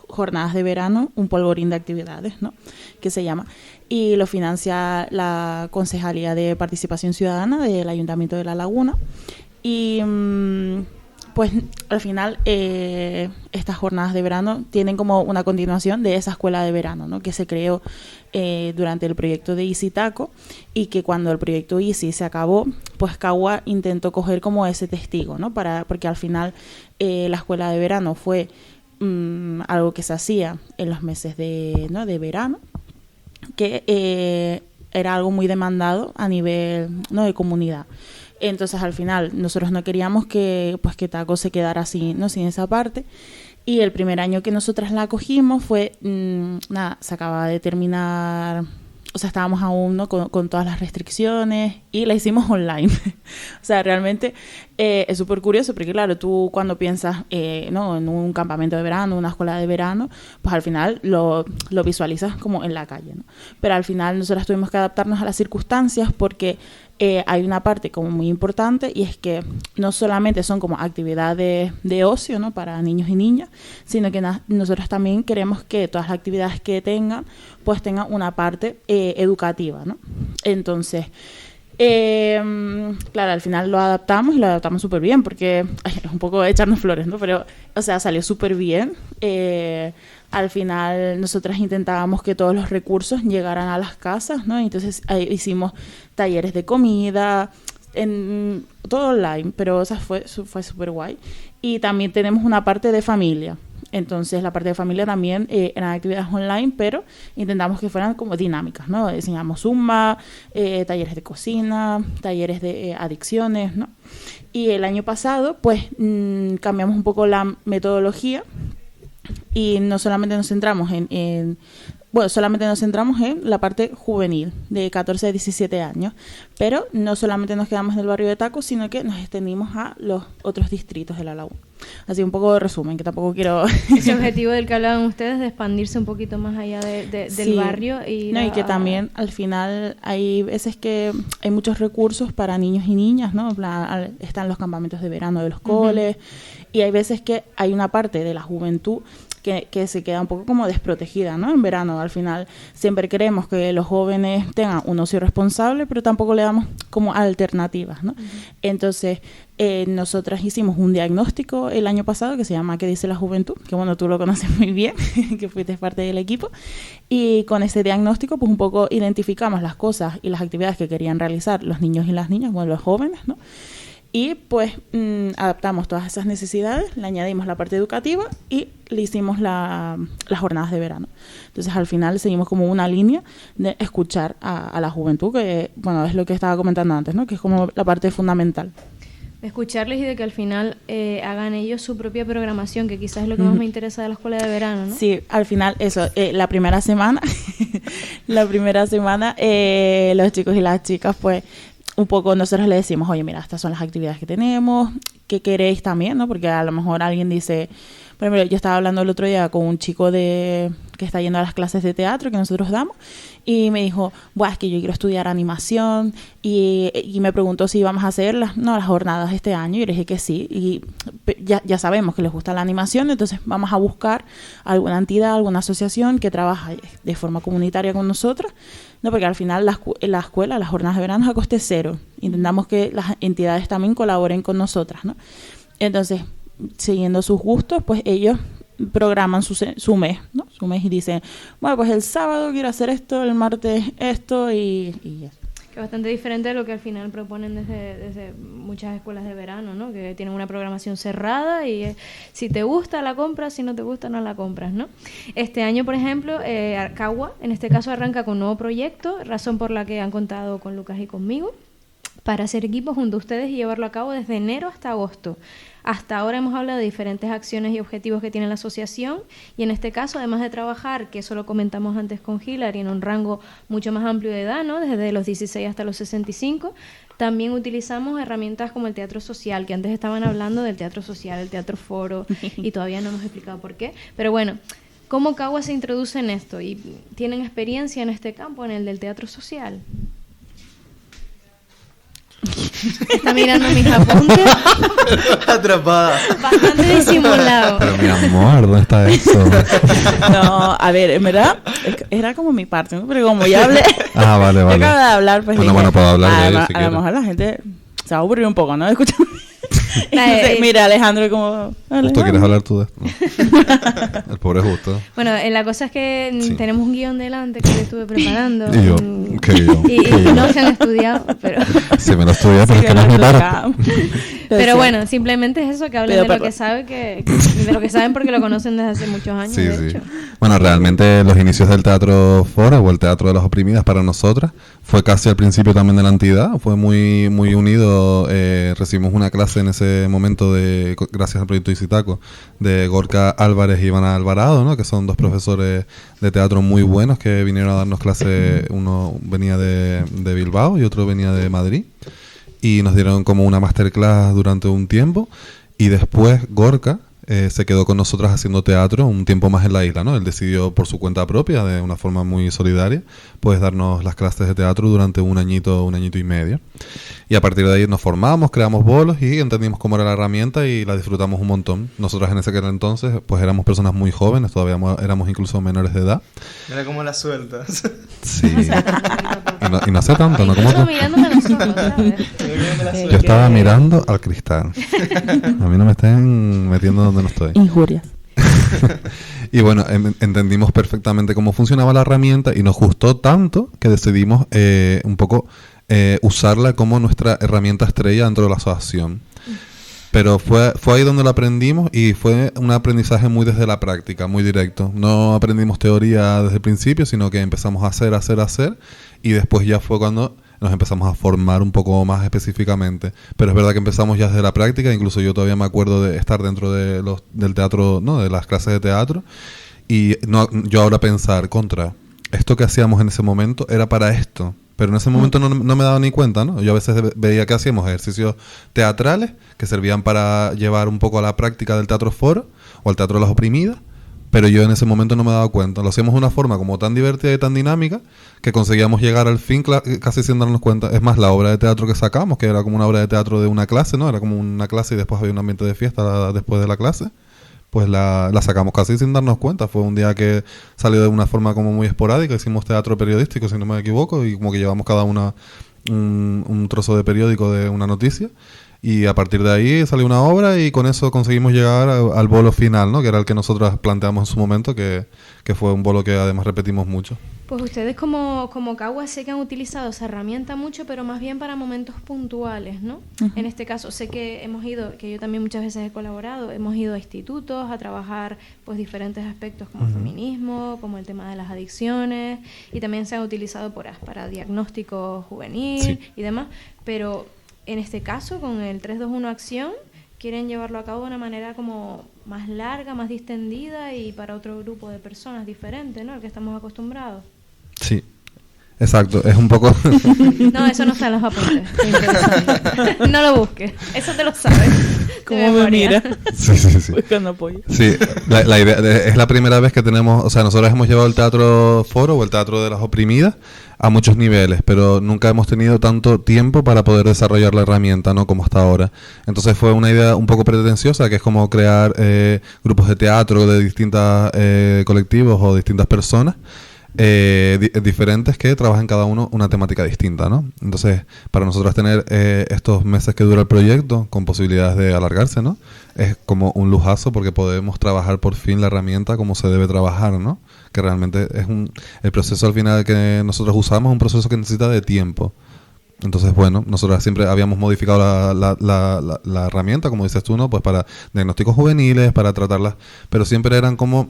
jornadas de verano, un polvorín de actividades, ¿no?, que se llama, y lo financia la Concejalía de Participación Ciudadana del Ayuntamiento de La Laguna. Y pues al final estas jornadas de verano tienen como una continuación de esa escuela de verano, ¿no?, que se creó durante el proyecto de Easy Taco, y que cuando el proyecto Easy se acabó, pues Cagua intentó coger como ese testigo, ¿no?, porque al final la escuela de verano fue algo que se hacía en los meses de verano, que era algo muy demandado a nivel, ¿no?, de comunidad. Entonces al final nosotros no queríamos que Taco se quedara así, ¿no?, sin esa parte. Y el primer año que nosotras la acogimos fue, se acaba de terminar, o sea, estábamos aún, ¿no?, con todas las restricciones, y la hicimos online. O sea, realmente es súper curioso porque, claro, tú cuando piensas ¿no?, en un campamento de verano, una escuela de verano, pues al final lo visualizas como en la calle, ¿no? Pero al final nosotras tuvimos que adaptarnos a las circunstancias porque hay una parte como muy importante, y es que no solamente son como actividades de ocio, ¿no?, para niños y niñas, sino que nosotros también queremos que todas las actividades que tengan, pues tengan una parte educativa, ¿no? Entonces, claro, al final lo adaptamos, y lo adaptamos súper bien, porque es un poco echarnos flores, ¿no? Pero, o sea, salió súper bien. Al final nosotras intentábamos que todos los recursos llegaran a las casas, ¿no? Entonces hicimos talleres de comida, todo online, pero o sea, fue súper guay. Y también tenemos una parte de familia. Entonces la parte de familia también eran actividades online, pero intentamos que fueran como dinámicas, ¿no? Enseñamos Zumba, talleres de cocina, talleres de adicciones, ¿no? Y el año pasado pues cambiamos un poco la metodología, y no solamente nos centramos solamente nos centramos en la parte juvenil de 14 a 17 años, pero no solamente nos quedamos en el barrio de Taco, sino que nos extendimos a los otros distritos de La Laguna. Así un poco de resumen, que tampoco quiero... Ese objetivo del que hablaban ustedes, de expandirse un poquito más allá del Sí. barrio. Y que también al final hay veces que hay muchos recursos para niños y niñas, ¿no? En plan, están los campamentos de verano de los coles, y hay veces que hay una parte de la juventud que se queda un poco como desprotegida, ¿no? En verano, al final, siempre queremos que los jóvenes tengan un ocio responsable, pero tampoco le damos como alternativas, ¿no? Entonces, nosotras hicimos un diagnóstico el año pasado que se llama ¿Qué dice la juventud? Que bueno, tú lo conoces muy bien, que fuiste parte del equipo. Y con ese diagnóstico, pues un poco identificamos las cosas y las actividades que querían realizar los niños y las niñas, bueno, los jóvenes, ¿no? y pues adaptamos todas esas necesidades, le añadimos la parte educativa y le hicimos las jornadas de verano. Entonces al final seguimos como una línea de escuchar a la juventud, que bueno, es lo que estaba comentando antes, ¿no? Que es como la parte fundamental. Escucharles y de que al final hagan ellos su propia programación, que quizás es lo que más me interesa de la escuela de verano, ¿no? Sí, al final eso, la primera semana, los chicos y las chicas pues un poco nosotros le decimos, oye, mira, estas son las actividades que tenemos, ¿qué queréis también, no? Porque a lo mejor alguien dice, por ejemplo, yo estaba hablando el otro día con un chico que está yendo a las clases de teatro que nosotros damos y me dijo, buah, es que yo quiero estudiar animación y me preguntó si íbamos a hacer las jornadas este año y le dije que sí y ya sabemos que les gusta la animación, entonces vamos a buscar alguna entidad, alguna asociación que trabaja de forma comunitaria con nosotros, no, porque al final la escuela, las jornadas de verano es a coste cero, intentamos que las entidades también colaboren con nosotras, ¿no? Entonces, siguiendo sus gustos, pues ellos programan su mes, ¿no? Su mes y dicen, bueno, pues el sábado quiero hacer esto, el martes esto y eso. Que es bastante diferente de lo que al final proponen desde muchas escuelas de verano, ¿no? Que tienen una programación cerrada y si te gusta la compras, si no te gusta no la compras, ¿no? Este año, por ejemplo, Arcagua, en este caso, arranca con un nuevo proyecto, razón por la que han contado con Lucas y conmigo, para hacer equipo junto a ustedes y llevarlo a cabo desde enero hasta agosto. Hasta ahora hemos hablado de diferentes acciones y objetivos que tiene la asociación y en este caso, además de trabajar, que eso lo comentamos antes con Hilary, en un rango mucho más amplio de edad, ¿no? Desde los 16 hasta los 65, también utilizamos herramientas como el teatro social, que antes estaban hablando del teatro social, el teatro foro, y todavía no hemos explicado por qué. Pero bueno, ¿cómo Cagua se introduce en esto? ¿Y tienen experiencia en este campo, en el del teatro social? Está mirando mis apuntes. Atrapada. Bastante disimulado. Pero mi amor, ¿dónde está eso? No, a ver, en verdad, era como mi parte, ¿no? Pero como ya hablé, Ah, vale, yo vale. acabo de hablar, pues Bueno, dije, bueno, puedo hablar de ello si a lo quieres. mejor la gente se va a aburrir un poco, ¿no? Escúchame. Entonces, mira, Alejandro, como... Justo, ¿quieres hablar tú de esto? No. El pobre Justo. Bueno, la cosa es que Sí. tenemos un guión delante que yo estuve preparando. Y yo, ¿qué guión? Y ¿Qué guión? no se han estudiado, pero... Sí, me lo estudié, pero es que no es mi parte. Pero bueno, simplemente es eso, que hablen Pido de lo perdón. que saben, de lo que saben porque lo conocen desde hace muchos años, Sí, de sí. hecho. Bueno, realmente los inicios del teatro fora o el teatro de las oprimidas para nosotras fue casi al principio también de la entidad, fue muy muy unido. Recibimos una clase en ese momento gracias al proyecto Isitaco, de Gorka Álvarez y Ivana Alvarado, ¿no? Que son dos profesores de teatro muy buenos que vinieron a darnos clase. Uno venía de Bilbao y otro venía de Madrid, y nos dieron como una masterclass durante un tiempo, y después Gorka se quedó con nosotras haciendo teatro un tiempo más en la isla, ¿no? Él decidió por su cuenta propia, de una forma muy solidaria, pues darnos las clases de teatro durante un añito y medio. Y a partir de ahí nos formamos, creamos bolos y entendimos cómo era la herramienta y la disfrutamos un montón. Nosotras en ese entonces pues éramos personas muy jóvenes, todavía éramos incluso menores de edad. Mira cómo la sueltas. Sí. Y no sé tanto, ¿no? Como Incluso tú. mirándome a los ojos, ¿sabes? Mira cómo me la Yo sueltas. estaba mirando al cristal. A mí no me estén metiendo donde no estoy. Injurias. Y bueno, entendimos perfectamente cómo funcionaba la herramienta y nos gustó tanto que decidimos un poco usarla como nuestra herramienta estrella dentro de la asociación. Pero fue ahí donde lo aprendimos y fue un aprendizaje muy desde la práctica, muy directo. No aprendimos teoría desde el principio, sino que empezamos a hacer y después ya fue cuando nos empezamos a formar un poco más específicamente. Pero es verdad que empezamos ya desde la práctica, incluso yo todavía me acuerdo de estar dentro del teatro, ¿no? De las clases de teatro, y yo ahora pensar, esto que hacíamos en ese momento era para esto. Pero en ese momento no me daba ni cuenta, ¿no? Yo a veces veía que hacíamos ejercicios teatrales que servían para llevar un poco a la práctica del teatro foro o al teatro de las oprimidas, pero yo en ese momento no me daba cuenta. Lo hacíamos de una forma como tan divertida y tan dinámica que conseguíamos llegar al fin casi sin darnos cuenta. Es más, la obra de teatro que sacamos, que era como una obra de teatro de una clase, ¿no? Era como una clase y después había un ambiente de fiesta después de la clase. Pues la sacamos casi sin darnos cuenta. Fue un día que salió de una forma como muy esporádica. Hicimos teatro periodístico, si no me equivoco, y como que llevamos cada una un trozo de periódico de una noticia. Y a partir de ahí salió una obra y con eso conseguimos llegar al bolo final, ¿no? Que era el que nosotros planteamos en su momento, que fue un bolo que además repetimos mucho. Pues ustedes como Cagua sé que han utilizado esa herramienta mucho, pero más bien para momentos puntuales, ¿no? Ujú. En este caso sé que hemos ido, que yo también muchas veces he colaborado, hemos ido a institutos a trabajar pues diferentes aspectos como el feminismo, como el tema de las adicciones, y también se han utilizado para diagnóstico juvenil Sí. y demás, pero en este caso con el 321 Acción quieren llevarlo a cabo de una manera como más larga, más distendida y para otro grupo de personas diferente, ¿no? Al que estamos acostumbrados. Sí, exacto, es un poco... No, eso no está en los apuntes. Qué interesante. No lo busques. Eso te lo sabes. de ¿Cómo me memoria. mira? Sí. Buscando apoyo. Sí, la idea es la primera vez que tenemos, o sea, nosotros hemos llevado el teatro foro o el teatro de las oprimidas a muchos niveles, pero nunca hemos tenido tanto tiempo para poder desarrollar la herramienta, ¿no? Como hasta ahora. Entonces fue una idea un poco pretenciosa, que es como crear grupos de teatro de distintos colectivos o distintas personas diferentes que trabajan cada uno una temática distinta, ¿no? Entonces, para nosotros tener estos meses que dura el proyecto, con posibilidades de alargarse, ¿no? Es como un lujazo porque podemos trabajar por fin la herramienta como se debe trabajar, ¿no? Que realmente es el proceso al final que nosotros usamos es un proceso que necesita de tiempo. Entonces, bueno, nosotros siempre habíamos modificado la herramienta, como dices tú, ¿no? Pues para diagnósticos juveniles, para tratarlas, pero siempre eran como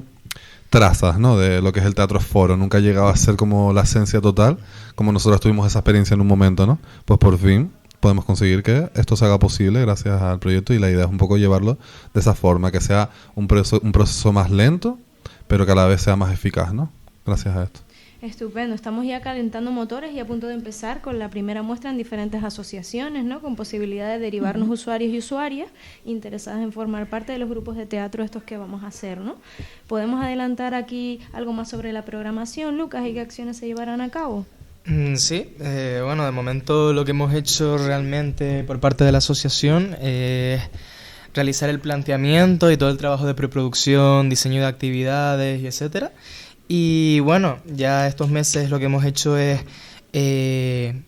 trazas, ¿no? De lo que es el teatro foro. Nunca llegaba a ser como la esencia total, como nosotros tuvimos esa experiencia en un momento, ¿no? Pues por fin podemos conseguir que esto se haga posible gracias al proyecto, y la idea es un poco llevarlo de esa forma, que sea un proceso más lento, pero que a la vez sea más eficaz, ¿no? Gracias a esto. Estupendo. Estamos ya calentando motores y a punto de empezar con la primera muestra en diferentes asociaciones, ¿no? Con posibilidad de derivarnos usuarios y usuarias interesadas en formar parte de los grupos de teatro estos que vamos a hacer, ¿no? ¿Podemos adelantar aquí algo más sobre la programación, Lucas, y qué acciones se llevarán a cabo? Sí, bueno, de momento lo que hemos hecho realmente por parte de la asociación es realizar el planteamiento y todo el trabajo de preproducción, diseño de actividades y etcétera. Y bueno, ya estos meses lo que hemos hecho es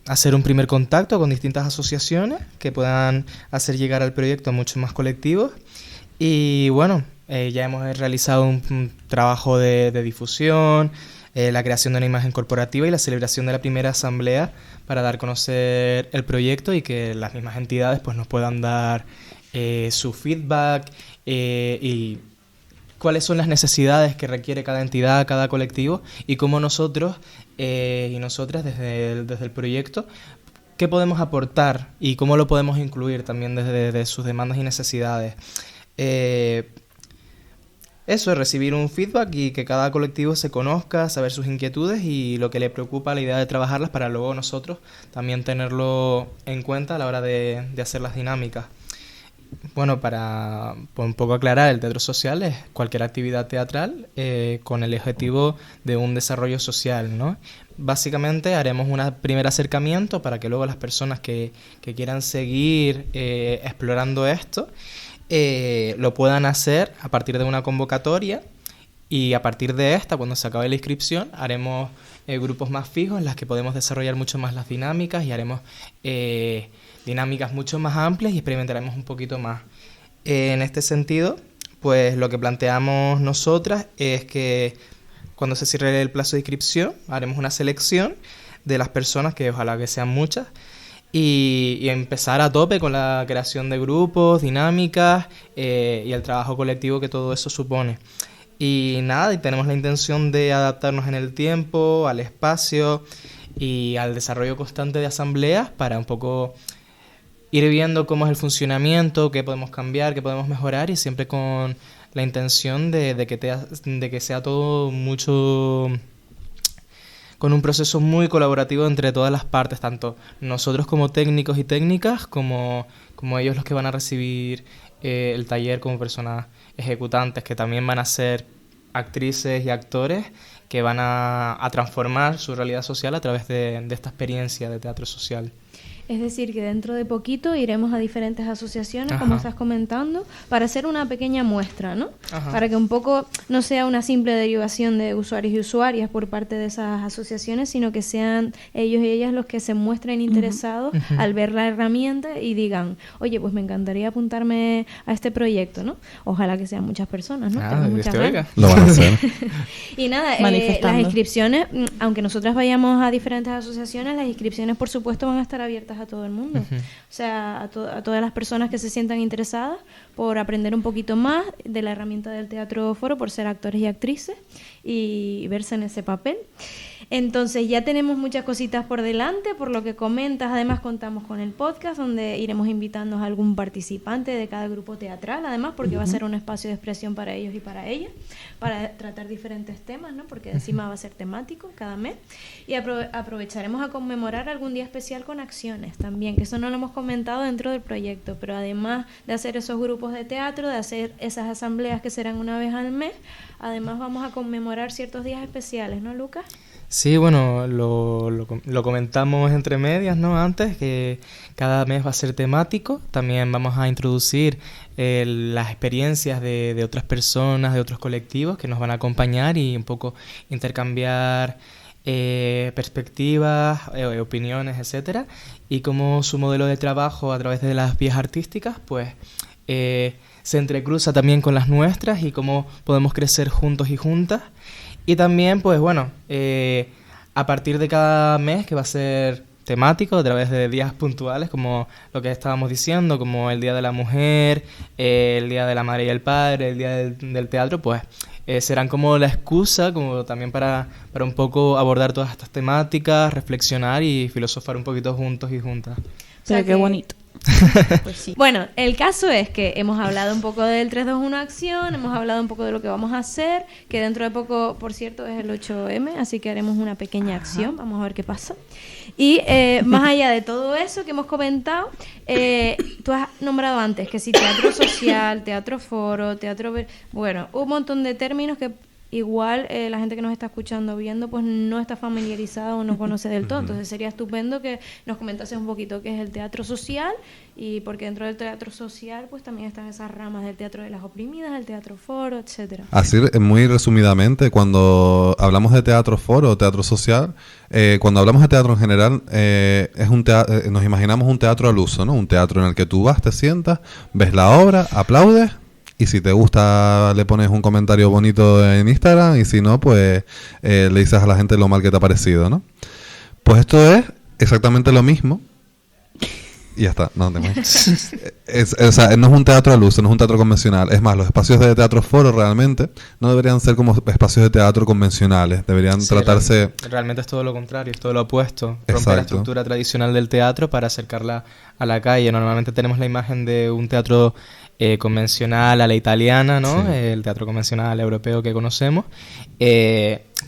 hacer un primer contacto con distintas asociaciones que puedan hacer llegar al proyecto a muchos más colectivos. Y bueno, ya hemos realizado un trabajo de difusión, la creación de una imagen corporativa y la celebración de la primera asamblea para dar a conocer el proyecto y que las mismas entidades pues nos puedan dar su feedback y cuáles son las necesidades que requiere cada entidad, cada colectivo, y cómo nosotros y nosotras desde el proyecto, qué podemos aportar y cómo lo podemos incluir también desde sus demandas y necesidades. Eso es recibir un feedback y que cada colectivo se conozca, saber sus inquietudes y lo que le preocupa, la idea de trabajarlas, para luego nosotros también tenerlo en cuenta a la hora de hacer las dinámicas. Bueno, para un poco aclarar, el teatro social es cualquier actividad teatral con el objetivo de un desarrollo social, ¿no? Básicamente haremos un primer acercamiento para que luego las personas que quieran seguir explorando esto lo puedan hacer a partir de una convocatoria, y a partir de esta, cuando se acabe la inscripción, haremos grupos más fijos en las que podemos desarrollar mucho más las dinámicas y haremos dinámicas mucho más amplias y experimentaremos un poquito más. En este sentido, pues lo que planteamos nosotras es que cuando se cierre el plazo de inscripción, haremos una selección de las personas, que ojalá que sean muchas, y empezar a tope con la creación de grupos, dinámicas y el trabajo colectivo que todo eso supone. Y nada, y tenemos la intención de adaptarnos en el tiempo, al espacio y al desarrollo constante de asambleas para un poco ir viendo cómo es el funcionamiento, qué podemos cambiar, qué podemos mejorar, y siempre con la intención de que sea todo mucho, con un proceso muy colaborativo entre todas las partes, tanto nosotros como técnicos y técnicas, como ellos los que van a recibir el taller, como personas ejecutantes que también van a ser actrices y actores que van a transformar su realidad social a través de esta experiencia de teatro social. Es decir, que dentro de poquito iremos a diferentes asociaciones, como estás comentando, para hacer una pequeña muestra, ¿no? Para que un poco no sea una simple derivación de usuarios y usuarias por parte de esas asociaciones, sino que sean ellos y ellas los que se muestren interesados al ver la herramienta y digan, oye, pues me encantaría apuntarme a este proyecto, ¿no? Ojalá que sean muchas personas, ¿no? Tengo muchas ganas. Lo van a hacer. Y nada, las inscripciones, aunque nosotras vayamos a diferentes asociaciones, las inscripciones por supuesto van a estar abiertas a todo el mundo. O sea, a todas las personas que se sientan interesadas por aprender un poquito más de la herramienta del Teatro Foro, por ser actores y actrices y verse en ese papel. Entonces ya tenemos muchas cositas por delante, por lo que comentas. Además contamos con el podcast donde iremos invitando a algún participante de cada grupo teatral, además porque va a ser un espacio de expresión para ellos y para ellas, para tratar diferentes temas, ¿no? Porque encima va a ser temático cada mes. Y aprovecharemos a conmemorar algún día especial con acciones también, que eso no lo hemos comentado dentro del proyecto, pero además de hacer esos grupos de teatro, de hacer esas asambleas que serán una vez al mes, además vamos a conmemorar ciertos días especiales, ¿no, Lucas? Sí, bueno, lo comentamos entre medias, ¿no? Antes, que cada mes va a ser temático. También vamos a introducir las experiencias de otras personas, de otros colectivos que nos van a acompañar y un poco intercambiar perspectivas, opiniones, etcétera. Y como su modelo de trabajo a través de las vías artísticas, pues se entrecruza también con las nuestras y cómo podemos crecer juntos y juntas. Y también, pues bueno, a partir de cada mes, que va a ser temático, a través de días puntuales, como lo que estábamos diciendo, como el Día de la Mujer, el Día de la Madre y el Padre, el Día del Teatro, pues serán como la excusa, como también para un poco abordar todas estas temáticas, reflexionar y filosofar un poquito juntos y juntas. O sea, qué bonito. Pues sí. Bueno, el caso es que hemos hablado un poco del 321 Acción, hemos hablado un poco de lo que vamos a hacer, que dentro de poco, por cierto, es el 8M, así que haremos una pequeña acción, vamos a ver qué pasa. Y más allá de todo eso que hemos comentado, tú has nombrado antes que si teatro social, teatro foro, teatro... Bueno, un montón de términos que igual la gente que nos está escuchando o viendo pues no está familiarizada o no conoce del todo. Entonces sería estupendo que nos comentases un poquito qué es el teatro social, y porque dentro del teatro social pues también están esas ramas del teatro de las oprimidas, el teatro foro, etcétera. Así, muy resumidamente, cuando hablamos de teatro foro o teatro social, cuando hablamos de teatro en general, es un nos imaginamos un teatro al uso, ¿no? Un teatro en el que tú vas, te sientas, ves la obra, aplaudes, y si te gusta le pones un comentario bonito en Instagram, y si no, pues le dices a la gente lo mal que te ha parecido, ¿no? Pues esto es exactamente lo mismo. Y ya está, no tengo. O sea, no es un teatro al uso, no es un teatro convencional. Es más, los espacios de teatro foro realmente no deberían ser como espacios de teatro convencionales. Deberían tratarse... Realmente es todo lo contrario, es todo lo opuesto. Romper la estructura tradicional del teatro para acercarla a la calle. Normalmente tenemos la imagen de un teatro convencional a la italiana, ¿no? Sí. El teatro convencional europeo que conocemos,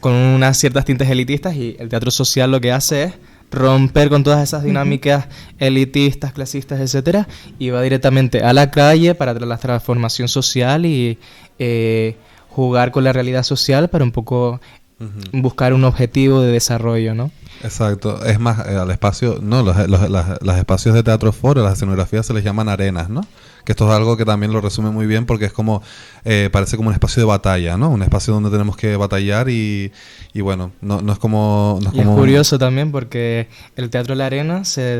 con unas ciertas tintes elitistas, y el teatro social lo que hace es romper con todas esas dinámicas elitistas, clasistas, etcétera, y va directamente a la calle para la transformación social y jugar con la realidad social para un poco buscar un objetivo de desarrollo, ¿no? Exacto. Es más, al espacio, no, los espacios de teatro foro, las escenografías se les llaman arenas, ¿no? Que esto es algo que también lo resume muy bien, porque es como, parece como un espacio de batalla, ¿no? Un espacio donde tenemos que batallar y bueno, no es como... No es, como... es curioso también porque el teatro de la arena se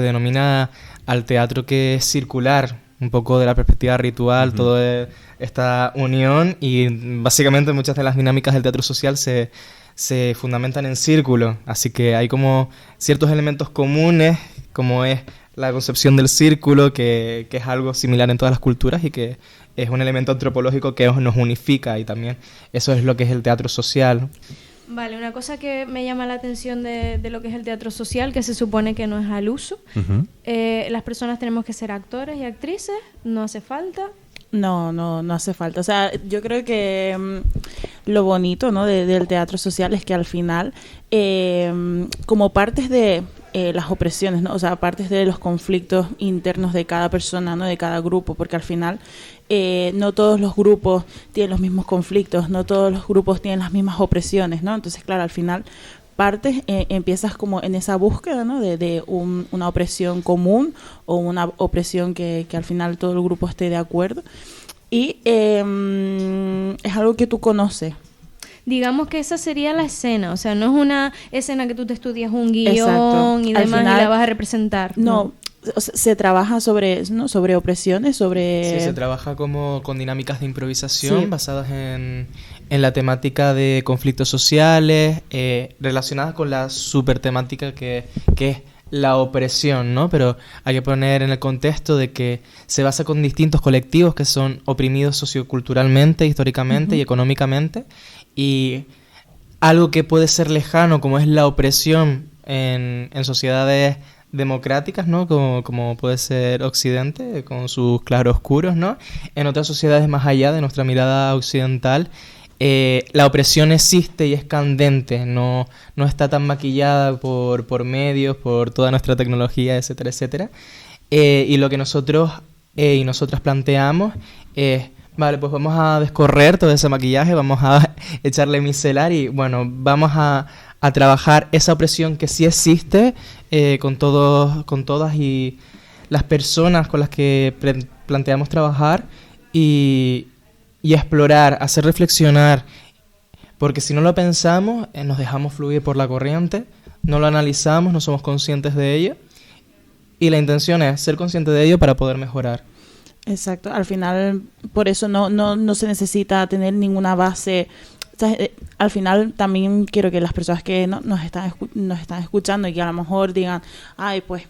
denomina al teatro que es circular, un poco de la perspectiva ritual, toda esta unión, y básicamente muchas de las dinámicas del teatro social se fundamentan en círculo, así que hay como ciertos elementos comunes, como es la concepción del círculo, que es algo similar en todas las culturas y que es un elemento antropológico que nos unifica, y también eso es lo que es el teatro social. Vale, una cosa que me llama la atención de lo que es el teatro social, que se supone que no es al uso. Las personas tenemos que ser actores y actrices, no hace falta. No hace falta. O sea, yo creo que lo bonito, ¿no? del teatro social es que al final, como partes de las opresiones, ¿no? O sea, partes de los conflictos internos de cada persona, ¿no? De cada grupo, porque al final no todos los grupos tienen los mismos conflictos, no todos los grupos tienen las mismas opresiones, ¿no? Entonces, claro, al final partes, empiezas como en esa búsqueda, ¿no? de una opresión común o una opresión que al final todo el grupo esté de acuerdo. Y es algo que tú conoces. Digamos que esa sería la escena, o sea, no es una escena que tú te estudias un guión Exacto. y Al demás final, y la vas a representar. No, o sea, se trabaja sobre, ¿no? sobre opresiones, sobre... Sí, se trabaja como con dinámicas de improvisación Sí. basadas en la temática de conflictos sociales, relacionadas con la super temática que es la opresión, ¿no? Pero hay que poner en el contexto de que se basa con distintos colectivos que son oprimidos socioculturalmente, históricamente y económicamente, y algo que puede ser lejano como es la opresión en sociedades democráticas, ¿no? Como puede ser Occidente, con sus claroscuros, ¿no? En otras sociedades más allá de nuestra mirada occidental, la opresión existe y es candente, no está tan maquillada por medios, por toda nuestra tecnología, etcétera, etcétera. Y lo que nosotros y nosotras planteamos es, vale, pues vamos a descorrer todo ese maquillaje, vamos a echarle micelar y, bueno, vamos a trabajar esa opresión que sí existe con todas y las personas con las que planteamos trabajar y explorar, hacer reflexionar, porque si no lo pensamos, nos dejamos fluir por la corriente, no lo analizamos, no somos conscientes de ello, y la intención es ser consciente de ello para poder mejorar. Exacto, al final por eso no se necesita tener ninguna base. O sea, al final también quiero que las personas que nos están escuchando y que a lo mejor digan, ay, pues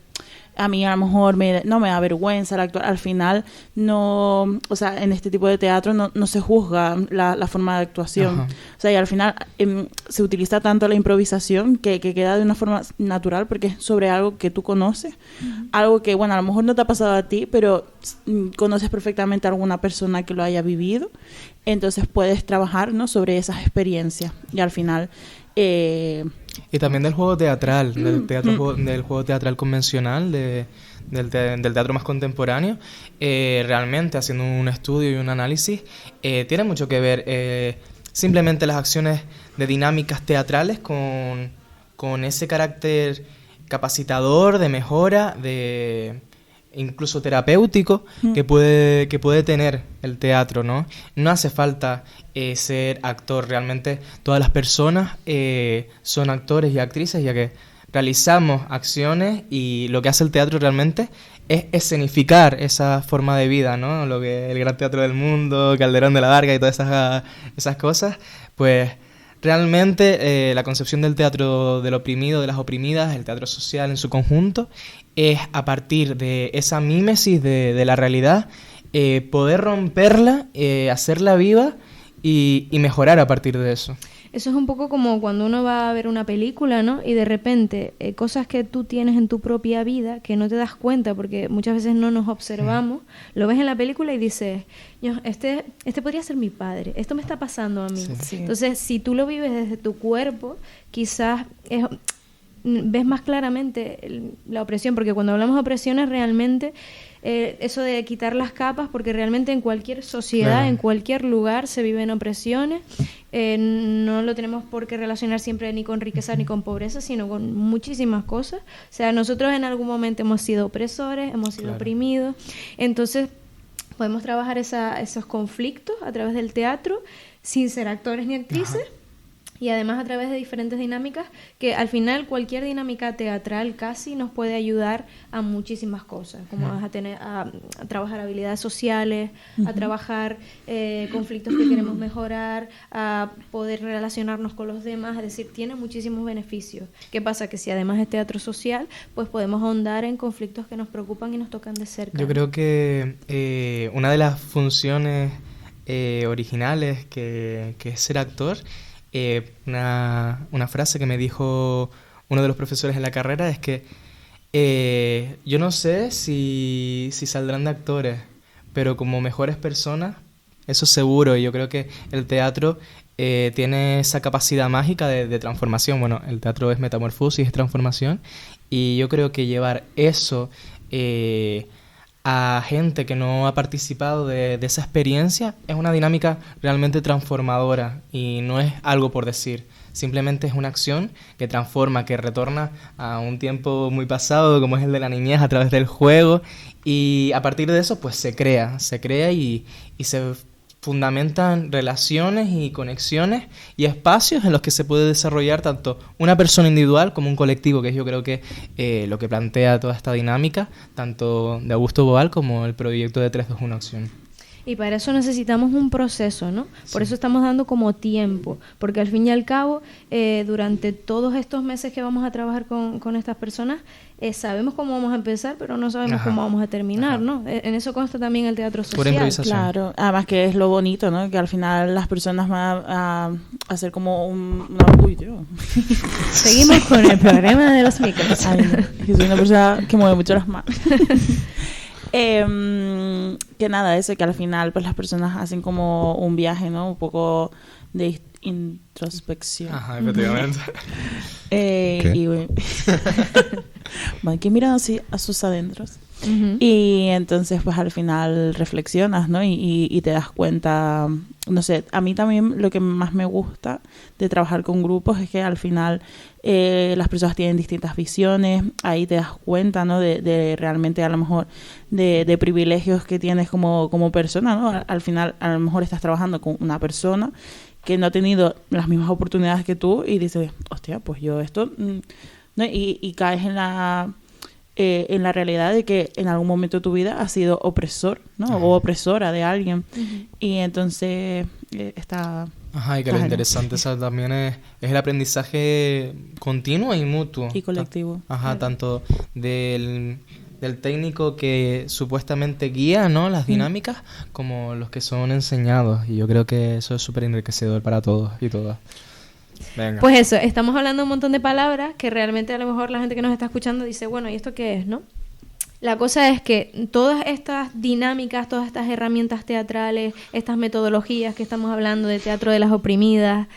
a mí a lo mejor no me da vergüenza el actuar. Al final no, o sea, en este tipo de teatro no se juzga la forma de actuación. Ajá. O sea, y al final se utiliza tanto la improvisación que queda de una forma natural porque es sobre algo que tú conoces, algo que, bueno, a lo mejor no te ha pasado a ti, pero conoces perfectamente a alguna persona que lo haya vivido, entonces puedes trabajar, ¿no? sobre esas experiencias y al final... Y también del juego teatral, del juego teatral convencional, del teatro más contemporáneo, realmente haciendo un estudio y un análisis, tiene mucho que ver simplemente las acciones de dinámicas teatrales con ese carácter capacitador, de mejora, de incluso terapéutico que puede tener el teatro, ¿no? No hace falta ser actor, realmente todas las personas son actores y actrices, ya que realizamos acciones y lo que hace el teatro realmente es escenificar esa forma de vida, ¿no? Lo que el Gran Teatro del Mundo, Calderón de la Barca y todas esas cosas, pues realmente la concepción del teatro del oprimido, de las oprimidas, el teatro social en su conjunto, es a partir de esa mímesis de la realidad, poder romperla, hacerla viva y mejorar a partir de eso. Eso es un poco como cuando uno va a ver una película, ¿no? Y de repente cosas que tú tienes en tu propia vida que no te das cuenta porque muchas veces no nos observamos, lo ves en la película y dices, este podría ser mi padre, esto me está pasando a mí. Sí. Entonces, si tú lo vives desde tu cuerpo, quizás ves más claramente la opresión, porque cuando hablamos de opresiones realmente eso de quitar las capas, porque realmente en cualquier sociedad, Claro. en cualquier lugar se viven opresiones, no lo tenemos por qué relacionar siempre ni con riqueza ni con pobreza, sino con muchísimas cosas. O sea, nosotros en algún momento hemos sido opresores, hemos sido Claro. oprimidos, entonces podemos trabajar esos conflictos a través del teatro sin ser actores ni actrices. Ajá. Y además a través de diferentes dinámicas que al final cualquier dinámica teatral casi nos puede ayudar a muchísimas cosas, como a trabajar habilidades sociales, a trabajar conflictos que queremos mejorar, a poder relacionarnos con los demás, es decir, tiene muchísimos beneficios. ¿Qué pasa? Que si además es teatro social, pues podemos ahondar en conflictos que nos preocupan y nos tocan de cerca. Yo creo que una de las funciones originales que es ser actor, una frase que me dijo uno de los profesores en la carrera es que yo no sé si saldrán de actores, pero como mejores personas, eso seguro. Y yo creo que el teatro tiene esa capacidad mágica de transformación. Bueno, el teatro es metamorfosis, es transformación, y yo creo que llevar eso a gente que no ha participado de esa experiencia es una dinámica realmente transformadora y no es algo por decir, simplemente es una acción que transforma, que retorna a un tiempo muy pasado, como es el de la niñez, a través del juego, y a partir de eso pues se crea y se fundamentan relaciones y conexiones y espacios en los que se puede desarrollar tanto una persona individual como un colectivo, que es yo creo que lo que plantea toda esta dinámica, tanto de Augusto Boal como el proyecto de 321 Acción. Y para eso necesitamos un proceso, ¿no? Por eso estamos dando como tiempo, porque al fin y al cabo, durante todos estos meses que vamos a trabajar con estas personas, sabemos cómo vamos a empezar, pero no sabemos cómo vamos a terminar, ¿no? En eso consta también el teatro social. Pura improvisación. Claro, además que es lo bonito, ¿no? Que al final las personas van a hacer como Uy, Dios. Seguimos con el programa de los micros. Ay, no, es que soy una persona que mueve mucho las manos. Que nada, eso, que al final pues las personas hacen como un viaje, ¿no? Un poco de introspección. Ajá, efectivamente. Y van que miran así a sus adentros. Ujú. Y entonces pues al final reflexionas, ¿no? Y te das cuenta, no sé, a mí también lo que más me gusta de trabajar con grupos es que al final las personas tienen distintas visiones, ahí te das cuenta, ¿no? De realmente a lo mejor de privilegios que tienes como persona, ¿no? Al final a lo mejor estás trabajando con una persona que no ha tenido las mismas oportunidades que tú y dices, hostia, pues yo esto, ¿no? Y caes en la realidad de que en algún momento de tu vida has sido opresor, ¿no? O opresora de alguien. Ujú. Y entonces está... Ajá, y que está lo genial. interesante también es el aprendizaje continuo y mutuo. Y colectivo. Ajá, tanto del técnico que supuestamente guía, ¿no?, las dinámicas, como los que son enseñados. Y yo creo que eso es súper enriquecedor para todos y todas. Venga. Pues eso, estamos hablando de un montón de palabras que realmente a lo mejor la gente que nos está escuchando dice, bueno, ¿y esto qué es, no? La cosa es que todas estas dinámicas, todas estas herramientas teatrales, estas metodologías que estamos hablando de teatro de las oprimidas,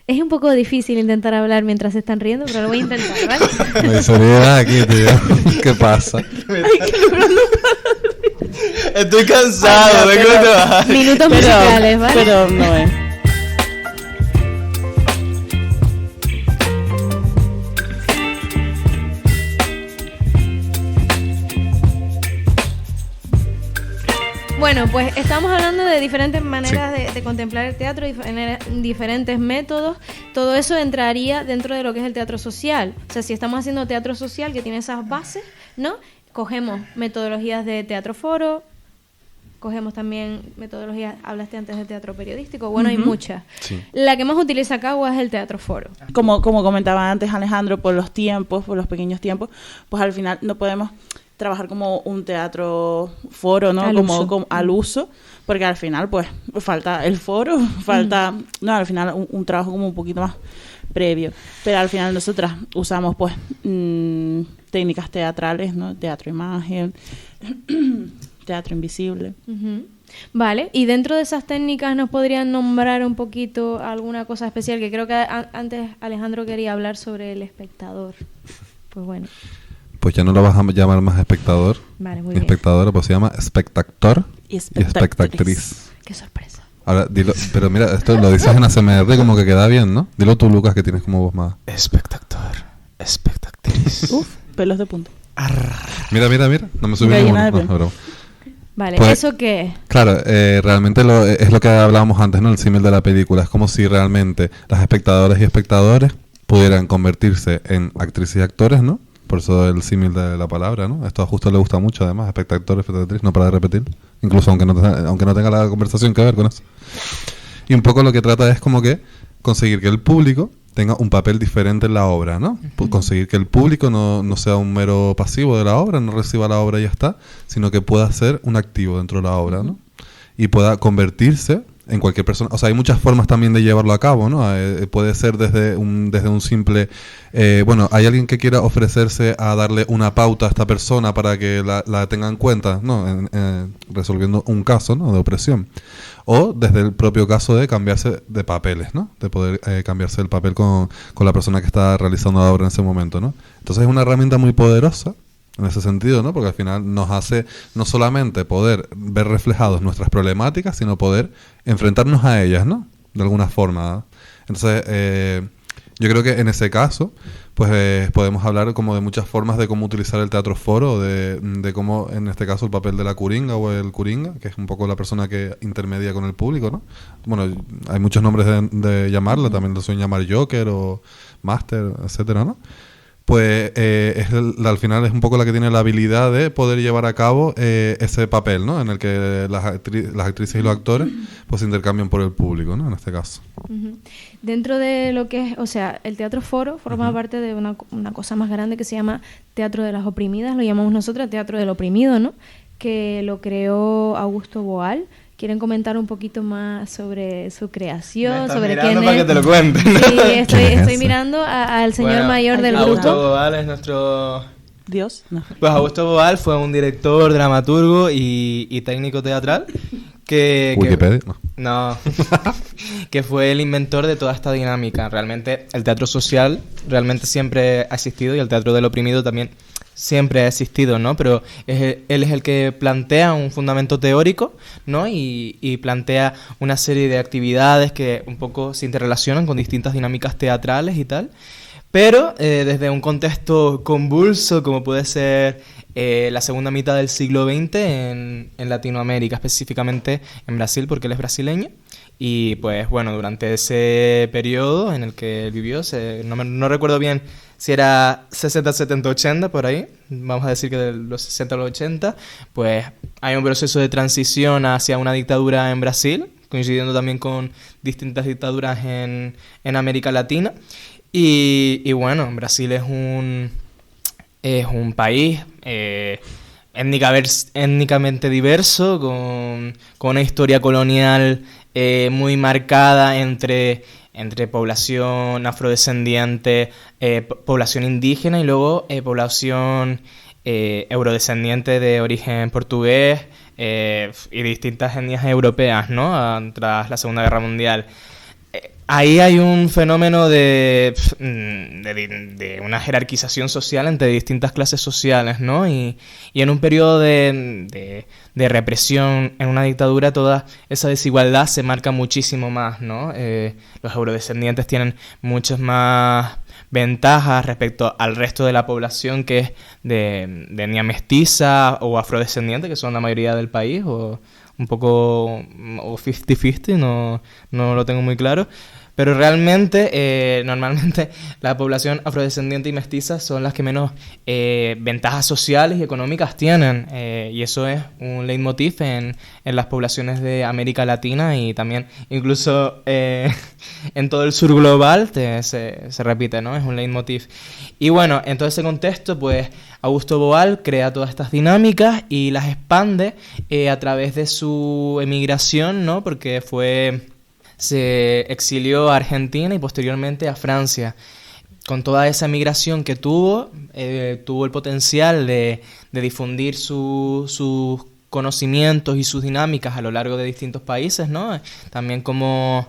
es un poco difícil intentar hablar mientras se están riendo, pero lo voy a intentar, ¿vale? Me seriedad aquí, tío. ¿Qué pasa? Estoy cansado, ¿de qué te vas? Minutos musicales, ¿vale? Pero no es. Bueno, pues estamos hablando de diferentes maneras de contemplar el teatro, diferentes métodos. Todo eso entraría dentro de lo que es el teatro social. O sea, si estamos haciendo teatro social que tiene esas bases, ¿no? Cogemos metodologías de teatro foro, cogemos también metodologías, hablaste antes de teatro periodístico, bueno, hay muchas. Sí. La que más utiliza Cagua es el teatro foro. Como comentaba antes Alejandro, por los pequeños tiempos, pues al final no podemos trabajar como un teatro foro, ¿no? Como al uso, porque al final pues falta el foro, falta, no, al final un trabajo como un poquito más previo, pero al final nosotras usamos pues técnicas teatrales, ¿no? Teatro imagen, teatro invisible. Ujú. Vale, y dentro de esas técnicas nos podrían nombrar un poquito alguna cosa especial, que creo que antes Alejandro quería hablar sobre el espectador. Pues bueno. Pues ya no lo vas a llamar más espectador, Vale, muy ni bien. espectadora, pues se llama espectactor Y y espectactriz. Qué sorpresa. Ahora, dilo, pero mira, esto lo dices en ASMR como que queda bien, ¿no? Dilo tú, Lucas, que tienes como voz más... Espectactor, espectactriz. Uf, pelos de punta. Mira, no me subí Gallina ninguno. de No, pelo. broma. Vale, Pues- ¿eso qué es? Claro, realmente es lo que hablábamos antes, ¿no? El símil de la película. Es como si realmente las espectadoras y espectadores pudieran convertirse en actrices y actores, ¿no? Por eso el símil de la palabra, ¿no? Esto a Justo le gusta mucho, además, espectador, espectatriz, no para de repetir. Incluso aunque no tenga la conversación que ver con eso. Y un poco lo que trata es como que conseguir que el público tenga un papel diferente en la obra, ¿no? Conseguir que el público no sea un mero pasivo de la obra, no reciba la obra y ya está, sino que pueda ser un activo dentro de la obra, ¿no? Y pueda convertirse en cualquier persona. O sea, hay muchas formas también de llevarlo a cabo, ¿no? Puede ser desde un simple... bueno, hay alguien que quiera ofrecerse a darle una pauta a esta persona para que la tenga en cuenta, ¿no? Resolviendo un caso, ¿no?, de opresión. O desde el propio caso de cambiarse de papeles, ¿no? De poder cambiarse el papel con la persona que está realizando la obra en ese momento, ¿no? Entonces es una herramienta muy poderosa en ese sentido, ¿no? Porque al final nos hace no solamente poder ver reflejados nuestras problemáticas, sino poder enfrentarnos a ellas, ¿no? De alguna forma, ¿no? Entonces, Yo creo que en ese caso, pues podemos hablar como de muchas formas de cómo utilizar el teatro foro, de cómo, en este caso, el papel de la curinga o el curinga, que es un poco la persona que intermedia con el público, ¿no? Bueno, hay muchos nombres de llamarla, también lo suelen llamar Joker o Máster, etcétera, ¿no? Pues al final es un poco la que tiene la habilidad de poder llevar a cabo ese papel, ¿no? En el que las actrices y los actores pues se intercambian por el público, ¿no? En este caso. Uh-huh. Dentro de lo que es, o sea, el teatro foro forma parte de una cosa más grande que se llama Teatro de las Oprimidas, lo llamamos nosotros Teatro del Oprimido, ¿no? Que lo creó Augusto Boal. ¿Quieren comentar un poquito más sobre su creación, sobre quién es? Para que te lo cuente. Sí, estoy mirando al señor mayor del grupo. Augusto Boal es nuestro... Dios. No. Pues Augusto Boal fue un director, dramaturgo y técnico teatral Wikipedia. No, que fue el inventor de toda esta dinámica. Realmente el teatro social realmente siempre ha existido y el teatro del oprimido también siempre ha existido, ¿no? Pero él es el que plantea un fundamento teórico, ¿no? Y plantea una serie de actividades que un poco se interrelacionan con distintas dinámicas teatrales y tal. Pero desde un contexto convulso, como puede ser la segunda mitad del siglo XX en Latinoamérica, específicamente en Brasil, porque él es brasileño. Y pues bueno, durante ese periodo en el que él vivió, no recuerdo bien si era 60, 70, 80, por ahí, vamos a decir que de los 60 a los 80, pues hay un proceso de transición hacia una dictadura en Brasil, coincidiendo también con distintas dictaduras en América Latina. Y bueno, Brasil es un país étnicamente diverso, con una historia colonial muy marcada entre población afrodescendiente, población indígena y luego población eurodescendiente de origen portugués y distintas etnias europeas, ¿no? Tras la Segunda Guerra Mundial. Ahí hay un fenómeno de una jerarquización social entre distintas clases sociales, ¿no? Y en un periodo de represión, en una dictadura, toda esa desigualdad se marca muchísimo más, ¿no? Los eurodescendientes tienen muchas más ventajas respecto al resto de la población que es de etnia mestiza o afrodescendiente, que son la mayoría del país, o un poco o 50-50, no lo tengo muy claro. Pero realmente, normalmente, la población afrodescendiente y mestiza son las que menos ventajas sociales y económicas tienen. Y eso es un leitmotiv en las poblaciones de América Latina y también incluso en todo el sur global se repite, ¿no? Es un leitmotiv. Y bueno, en todo ese contexto, pues Augusto Boal crea todas estas dinámicas y las expande a través de su emigración, ¿no? Porque se exilió a Argentina y posteriormente a Francia. Con toda esa migración que tuvo el potencial de difundir sus conocimientos y sus dinámicas a lo largo de distintos países, ¿no? También como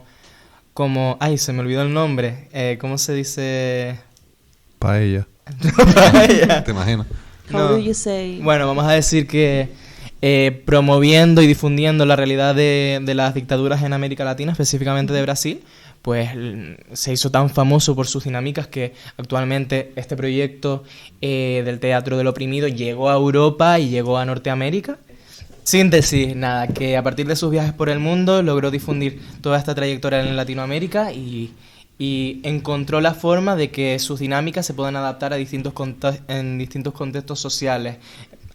ay, se me olvidó el nombre. ¿Cómo se dice? Paella. Paella. ¿Te imaginas? How do you say? Bueno, vamos a decir que promoviendo y difundiendo la realidad de las dictaduras en América Latina, específicamente de Brasil, pues se hizo tan famoso por sus dinámicas que actualmente este proyecto del teatro del oprimido llegó a Europa y llegó a Norteamérica. Síntesis, nada, que a partir de sus viajes por el mundo logró difundir toda esta trayectoria en Latinoamérica y encontró la forma de que sus dinámicas se puedan adaptar a distintos contextos sociales.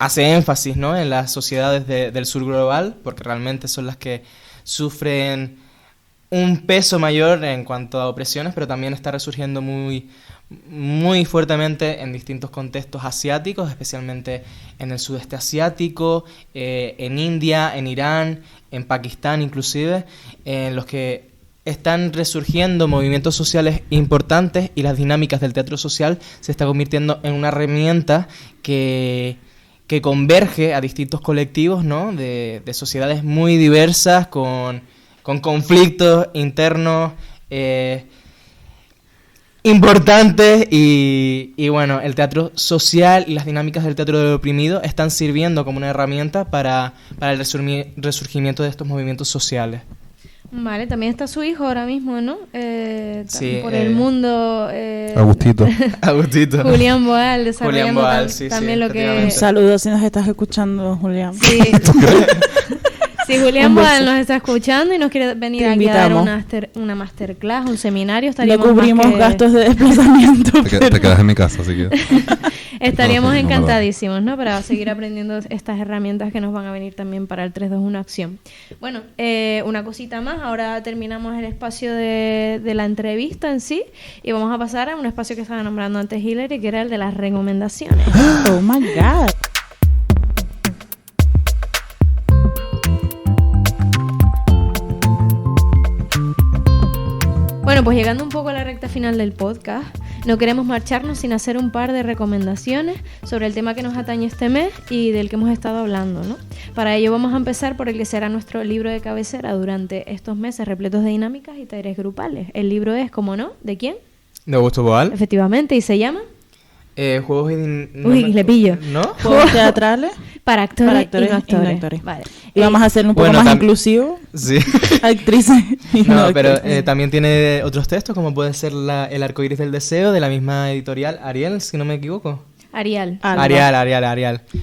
Hace énfasis, ¿no?, en las sociedades del sur global, porque realmente son las que sufren un peso mayor en cuanto a opresiones, pero también está resurgiendo muy, muy fuertemente en distintos contextos asiáticos, especialmente en el sudeste asiático, en India, en Irán, en Pakistán inclusive, en los que están resurgiendo movimientos sociales importantes y las dinámicas del teatro social se está convirtiendo en una herramienta que converge a distintos colectivos, ¿no?, de sociedades muy diversas, con conflictos internos importantes y bueno, el teatro social y las dinámicas del teatro del oprimido están sirviendo como una herramienta para el resurgimiento de estos movimientos sociales. Vale, también está su hijo ahora mismo, ¿no? Sí, por el mundo. Agustito. Agustito. Julián Boal, desarrollando Julián Boal, sí, también sí, lo que... Un efectivamente. saludo si nos estás escuchando, Julián. Sí. Si Julián Un beso. Boal nos está escuchando y nos quiere venir Te aquí a dar invitamos. una masterclass, un seminario, No estaríamos cubrimos más que- gastos de desplazamiento. Te quedas en mi casa, así que... Estaríamos No, sí, no me lo- encantadísimos, ¿no? Para seguir aprendiendo estas herramientas que nos van a venir también para el 321 Acción. Bueno, una cosita más. Ahora terminamos el espacio de la entrevista en sí y vamos a pasar a un espacio que estaba nombrando antes Hillary, que era el de las recomendaciones. Oh my God. Bueno, pues llegando un poco a la recta final del podcast, no queremos marcharnos sin hacer un par de recomendaciones sobre el tema que nos atañe este mes y del que hemos estado hablando, ¿no? Para ello vamos a empezar por el que será nuestro libro de cabecera durante estos meses repletos de dinámicas y talleres grupales. El libro es, ¿cómo no? ¿De quién? De Augusto Boal. Efectivamente, y se llama Juegos y... Uy, le pillo. ¿No? Juegos teatrales Para actores, para actores y no actores. y no actores. Vale. Y vamos a hacerlo un poco bueno, más tam- inclusivo. Sí. Actrices y no, No, pero actores. también tiene otros textos, como puede ser El arcoíris del deseo, de la misma editorial, Ariel, si no me equivoco. Arial. Alba. Arial. Alba,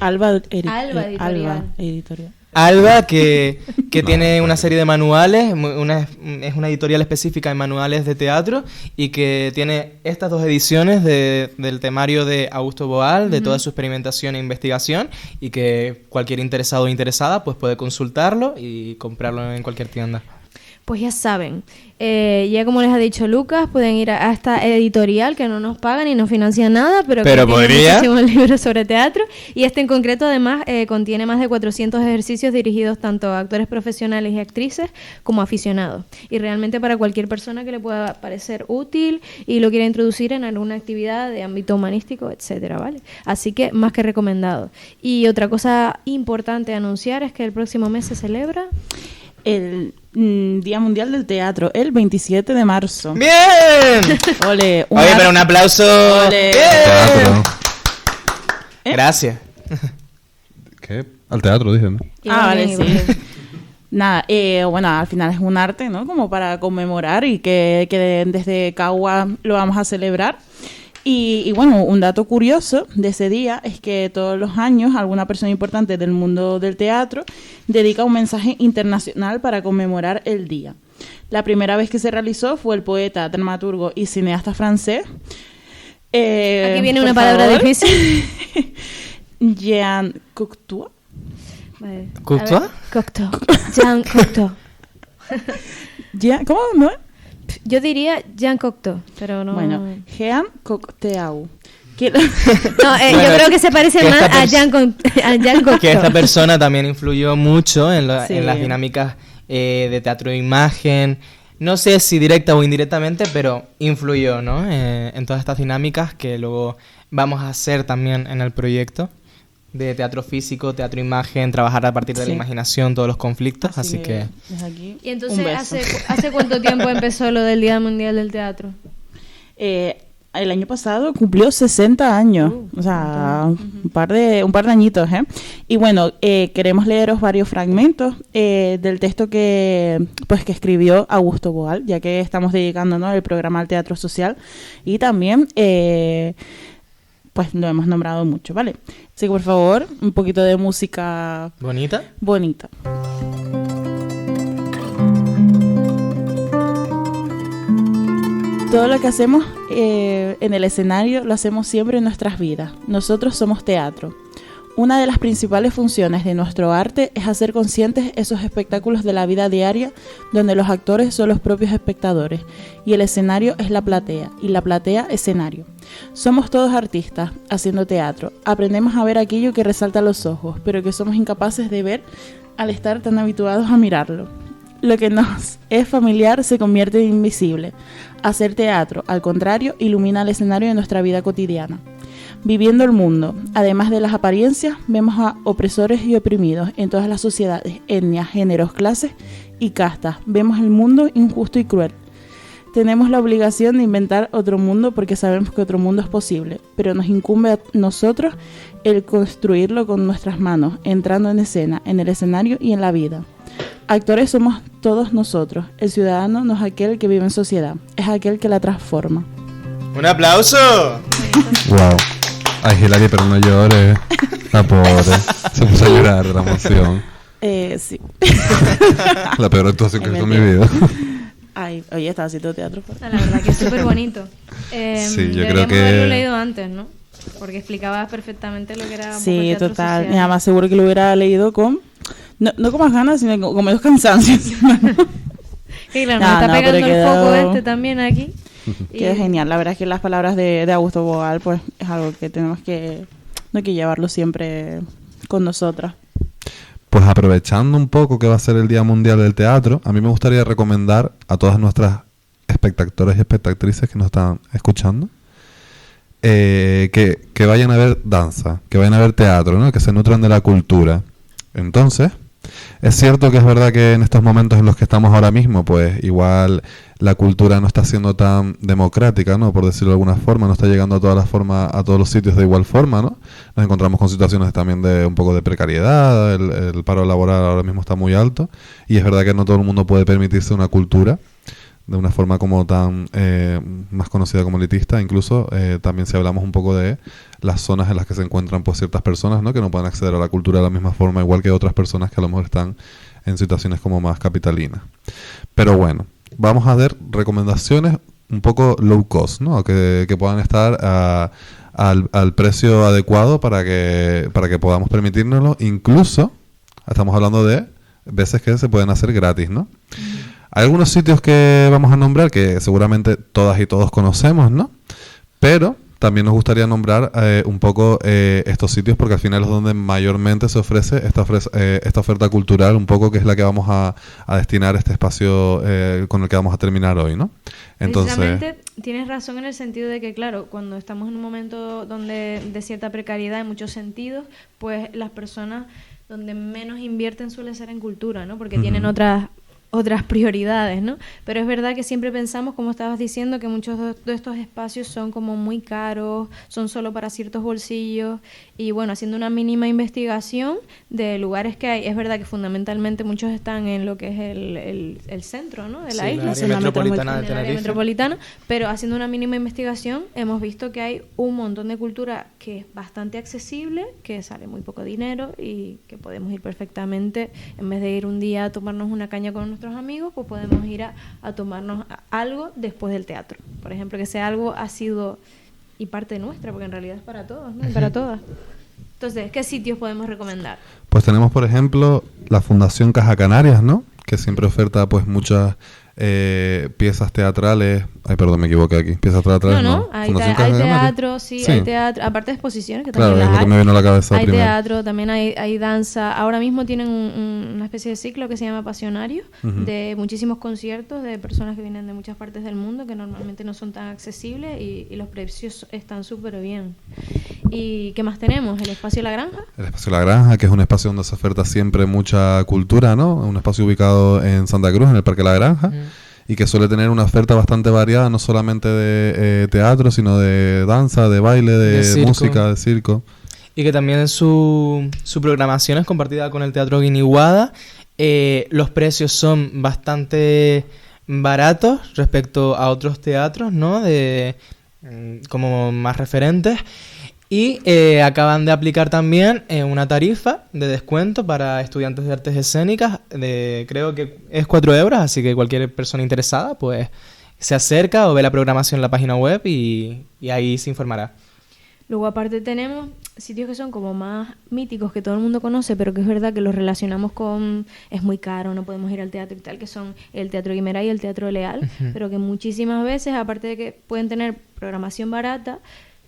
Alba Editorial. Alba Editorial. Alba, que tiene una serie de manuales, es una editorial específica en manuales de teatro y que tiene estas dos ediciones del temario de Augusto Boal, de toda su experimentación e investigación, y que cualquier interesado o interesada pues puede consultarlo y comprarlo en cualquier tienda. Pues ya saben, ya como les ha dicho Lucas, pueden ir a esta editorial que no nos paga ni nos financia nada, pero que Pero tiene podría. muchísimos libros sobre teatro. Y este en concreto además contiene más de 400 ejercicios dirigidos tanto a actores profesionales y actrices como a aficionados. Y realmente para cualquier persona que le pueda parecer útil y lo quiera introducir en alguna actividad de ámbito humanístico, etcétera, ¿vale? Así que más que recomendado. Y otra cosa importante a anunciar es que el próximo mes se celebra... El Día Mundial del Teatro, el 27 de marzo. ¡Bien! Ole, Oye, pero un aplauso. Ole. ¡Bien! Teatro. Gracias. ¿Qué? Al teatro, dije, ¿no? Ah, Iba vale, bien, sí. Nada, bueno, al final es un arte, ¿no? Como para conmemorar y que desde Cagua lo vamos a celebrar. Y bueno, un dato curioso de ese día es que todos los años alguna persona importante del mundo del teatro dedica un mensaje internacional para conmemorar el día. La primera vez que se realizó fue el poeta, dramaturgo y cineasta francés. Aquí viene por una palabra favor, difícil. Jean Cocteau. Vale. ¿Courtois? A ver, Cocteau. Jean Cocteau. ¿Cómo? ¿No? Yo diría Jean Cocteau, pero no... Bueno, Jean Cocteau. Que- No, yo Bueno, creo que se parece que más esta a Jean Cocteau. Que esta persona también influyó mucho en Sí. en las dinámicas de teatro de imagen. No sé si directa o indirectamente, pero influyó, ¿no? En todas estas dinámicas que luego vamos a hacer también en el proyecto de teatro físico, teatro imagen, trabajar a partir de la Sí. imaginación, todos los conflictos, así que... desde aquí, Y un entonces, beso. ¿hace cuánto tiempo empezó lo del Día Mundial del Teatro? El año pasado cumplió 60 años, o sea, un par de añitos, ¿eh? Y bueno, queremos leeros varios fragmentos del texto que escribió Augusto Boal, ya que estamos dedicando, ¿no?, el programa al teatro social y también pues lo hemos nombrado mucho, ¿vale? Así que por favor, un poquito de música ¿Bonita? bonita. Todo lo que hacemos en el escenario lo hacemos siempre en nuestras vidas. Nosotros somos teatro. Una de las principales funciones de nuestro arte es hacer conscientes esos espectáculos de la vida diaria donde los actores son los propios espectadores y el escenario es la platea y la platea escenario. Somos todos artistas haciendo teatro. Aprendemos a ver aquello que resalta a los ojos, pero que somos incapaces de ver al estar tan habituados a mirarlo. Lo que nos es familiar se convierte en invisible. Hacer teatro, al contrario, ilumina el escenario de nuestra vida cotidiana. Viviendo el mundo, además de las apariencias, vemos a opresores y oprimidos en todas las sociedades, etnias, géneros, clases y castas. Vemos el mundo injusto y cruel. Tenemos la obligación de inventar otro mundo porque sabemos que otro mundo es posible, pero nos incumbe a nosotros el construirlo con nuestras manos, entrando en escena, en el escenario y en la vida. Actores somos todos nosotros. El ciudadano no es aquel que vive en sociedad, es aquel que la transforma. ¡Un aplauso! Wow. Ay, Hilary, pero no llores. La pobre. Se puso a llorar de la emoción. Sí. La peor actuación que he visto en mi vida. Ay, oye, estaba haciendo teatro. La verdad que es súper bonito. Sí, yo creo Deberíamos que... haberlo leído antes, ¿no? Porque explicabas perfectamente lo que era un poco el Sí, teatro total. social. Y además seguro que lo hubiera leído con... No con más ganas, sino con menos cansancio. Que claro, No, nos está no, pegando pero el quedó- foco también aquí. Qué genial. La verdad es que las palabras de Augusto Boal, pues, es algo que tenemos que... No hay que llevarlo siempre con nosotras. Pues aprovechando un poco que va a ser el Día Mundial del Teatro, a mí me gustaría recomendar a todas nuestras espectadores y espectatrices que nos están escuchando que vayan a ver danza, que vayan a ver teatro, ¿no? Que se nutran de la cultura. Entonces, es cierto que es verdad que en estos momentos en los que estamos ahora mismo, pues igual la cultura no está siendo tan democrática, ¿no? Por decirlo de alguna forma, no está llegando a todas las formas, a todos los sitios de igual forma, ¿no? Nos encontramos con situaciones también de un poco de precariedad, el paro laboral ahora mismo está muy alto y es verdad que no todo el mundo puede permitirse una cultura de una forma como tan más conocida como elitista. Incluso también si hablamos un poco de las zonas en las que se encuentran pues ciertas personas, ¿no? Que no pueden acceder a la cultura de la misma forma igual que otras personas que a lo mejor están en situaciones como más capitalinas. Pero bueno, vamos a ver recomendaciones un poco low cost, ¿no? Que puedan estar al precio adecuado para que podamos permitírnoslo. Incluso estamos hablando de veces que se pueden hacer gratis, ¿no? Hay algunos sitios que vamos a nombrar que seguramente todas y todos conocemos, ¿no? Pero también nos gustaría nombrar un poco estos sitios porque al final es donde mayormente se ofrece esta oferta cultural, un poco que es la que vamos a destinar este espacio con el que vamos a terminar hoy, ¿no? Entonces, precisamente tienes razón en el sentido de que, claro, cuando estamos en un momento donde de cierta precariedad en muchos sentidos, pues las personas donde menos invierten suele ser en cultura, ¿no? Porque tienen otras prioridades, ¿no? Pero es verdad que siempre pensamos, como estabas diciendo, que muchos de estos espacios son como muy caros, son solo para ciertos bolsillos y bueno, haciendo una mínima investigación de lugares que hay, es verdad que fundamentalmente muchos están en lo que es el centro, ¿no? De la isla, área en la metropolitana de en el área Tenerife. metropolitana, pero haciendo una mínima investigación hemos visto que hay un montón de cultura que es bastante accesible, que sale muy poco dinero y que podemos ir perfectamente, en vez de ir un día a tomarnos una caña con nuestros amigos, pues podemos ir a tomarnos algo después del teatro. Por ejemplo, que sea algo ácido y parte nuestra, porque en realidad es para todos, ¿no? Y para todas. Entonces, ¿qué sitios podemos recomendar? pues tenemos por ejemplo la Fundación Caja Canarias, ¿no? Que siempre oferta pues muchas piezas teatrales. Ay, perdón, me equivoqué aquí. Piezas teatrales. No, hay teatro, sí, hay teatro, aparte de exposiciones que claro, también es lo las que me vino a la cabeza hay primero. teatro, también hay danza. Ahora mismo tienen una especie de ciclo que se llama Pasionario, de muchísimos conciertos de personas que vienen de muchas partes del mundo que normalmente no son tan accesibles y los precios están súper bien. ¿Y qué más tenemos? ¿El Espacio La Granja? El Espacio La Granja, que es un espacio donde se oferta siempre mucha cultura, ¿no? Un espacio ubicado en Santa Cruz, en el Parque La Granja, y que suele tener una oferta bastante variada, no solamente de teatro, sino de danza, de baile, de música, de circo. Y que también su programación es compartida con el Teatro Guiniguada. Los precios son bastante baratos respecto a otros teatros, ¿no? Como más referentes. Y acaban de aplicar también una tarifa de descuento para estudiantes de artes escénicas, creo que es 4 euros, así que cualquier persona interesada pues se acerca o ve la programación en la página web y ahí se informará. Luego aparte tenemos sitios que son como más míticos, que todo el mundo conoce, pero que es verdad que los relacionamos con es muy caro, no podemos ir al teatro y tal, que son el Teatro Guimerá y el Teatro Leal, pero que muchísimas veces, aparte de que pueden tener programación barata,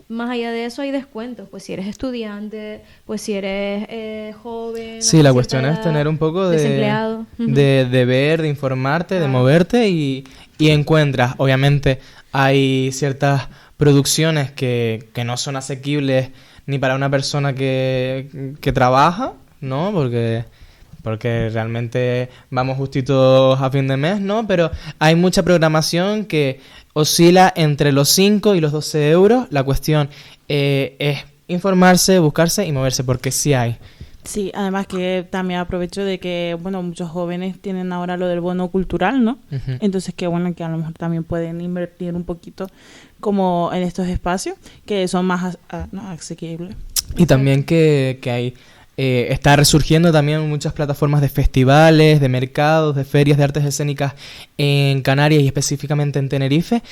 más allá de eso hay descuentos, pues si eres estudiante, pues si eres joven. Sí, la cuestión es tener un poco desempleado. de ver, de informarte, de moverte y encuentras, obviamente hay ciertas producciones que no son asequibles ni para una persona que trabaja, ¿no? Porque realmente vamos justitos a fin de mes, ¿no? Pero hay mucha programación que oscila entre los 5 y los 12 euros. La cuestión es informarse, buscarse y moverse, porque sí hay. Sí, además que también aprovecho de que, bueno, muchos jóvenes tienen ahora lo del bono cultural, ¿no? Ujú. Entonces, que bueno, que a lo mejor también pueden invertir un poquito como en estos espacios que son más no, asequibles. Y también que hay, está resurgiendo también muchas plataformas de festivales, de mercados, de ferias de artes escénicas en Canarias y específicamente en Tenerife.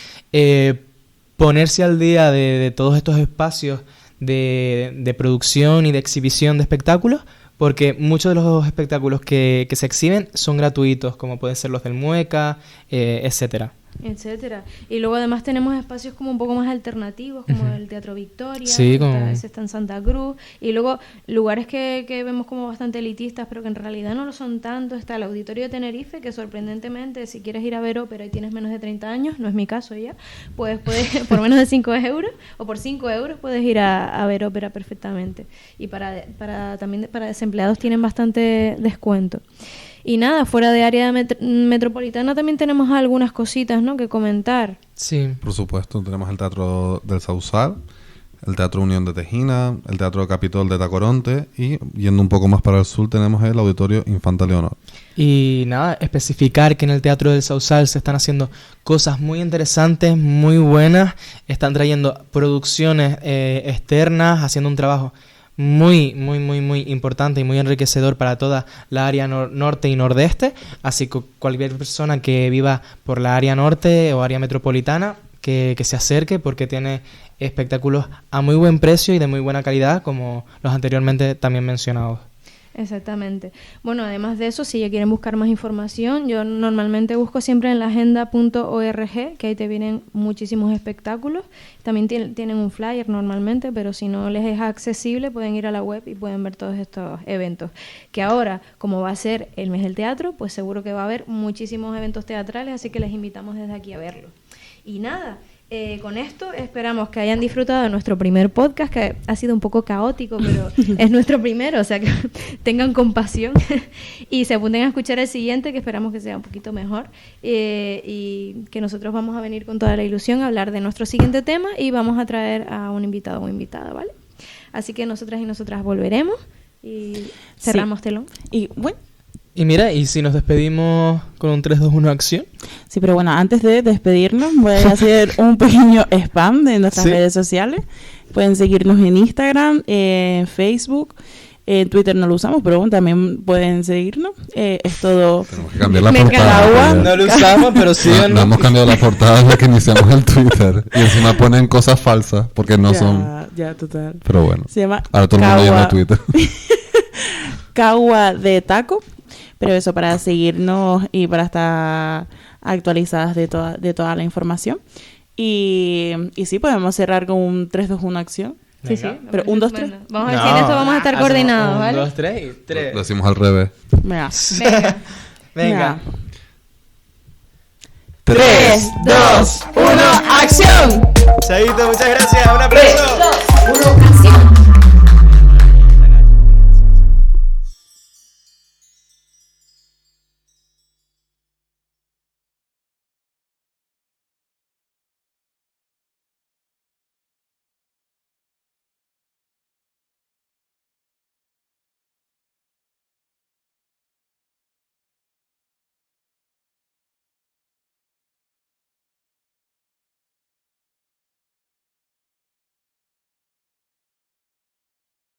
Ponerse al día de todos estos espacios de producción y de exhibición de espectáculos, porque muchos de los espectáculos que se exhiben son gratuitos, como pueden ser los del Mueca, etcétera. Etcétera. Y luego además tenemos espacios como un poco más alternativos, como el Teatro Victoria, Sí, ese está en Santa Cruz, y luego lugares que vemos como bastante elitistas, pero que en realidad no lo son tanto. Está el Auditorio de Tenerife, que sorprendentemente, si quieres ir a ver ópera y tienes menos de 30 años, no es mi caso ya, pues puedes, por menos de 5 euros, o por 5 euros puedes ir a ver ópera perfectamente. Y también para desempleados tienen bastante descuento. Y nada, fuera de área metropolitana también tenemos algunas cositas, ¿no?, que comentar. Sí. Por supuesto, tenemos el Teatro del Sausal, el Teatro Unión de Tejina, el Teatro Capitol de Tacoronte y, yendo un poco más para el sur, tenemos el Auditorio Infanta Leonor. Y nada, especificar que en el Teatro del Sausal se están haciendo cosas muy interesantes, muy buenas. Están trayendo producciones externas, haciendo un trabajo muy importante y muy enriquecedor para toda la área norte y nordeste. Así que cualquier persona que viva por la área norte o área metropolitana, que se acerque, porque tiene espectáculos a muy buen precio y de muy buena calidad, como los anteriormente también mencionados. Exactamente. Bueno, además de eso, si ya quieren buscar más información, yo normalmente busco siempre en laagenda.org, que ahí te vienen muchísimos espectáculos. También tienen un flyer normalmente, pero si no les es accesible, pueden ir a la web y pueden ver todos estos eventos. Que ahora, como va a ser el mes del teatro, pues seguro que va a haber muchísimos eventos teatrales, así que les invitamos desde aquí a verlos. Y nada, con esto esperamos que hayan disfrutado de nuestro primer podcast, que ha sido un poco caótico, pero es nuestro primero, o sea que tengan compasión y se apunten a escuchar el siguiente, que esperamos que sea un poquito mejor, y que nosotros vamos a venir con toda la ilusión a hablar de nuestro siguiente tema y vamos a traer a un invitado o invitada, ¿vale? Así que nosotras y nosotras volveremos y cerramos telón. Y bueno, Y mira, ¿y si nos despedimos con un 3, 2, 1 acción? sí, pero bueno, antes de despedirnos voy a hacer un pequeño spam de nuestras Sí. redes sociales. Pueden seguirnos en Instagram, en Facebook, en Twitter no lo usamos, pero bueno, también pueden seguirnos. Es todo... Tenemos que cambiar la Me portada. calagua. porque No lo usamos, pero sí. no hemos cambiado la portada desde que iniciamos el Twitter. Y encima ponen cosas falsas, porque no son... Ya, total. Pero bueno, Se llama ahora todo el mundo llama Cagua. Twitter. Cagua de Taco. Pero eso, para seguirnos y para estar actualizadas de toda la información. Y sí, podemos cerrar con un 3, 2, 1 acción. Sí, sí. Pero 1, 2, 3. Bueno, vamos a ver si en esto vamos a estar coordinados, ¿vale? 1, 2, 3 y 3. Lo decimos al revés. Venga. Venga. Venga. 3, 2, 1, acción. Chaito, muchas gracias. Un aplauso. 3, 2, 1, acción.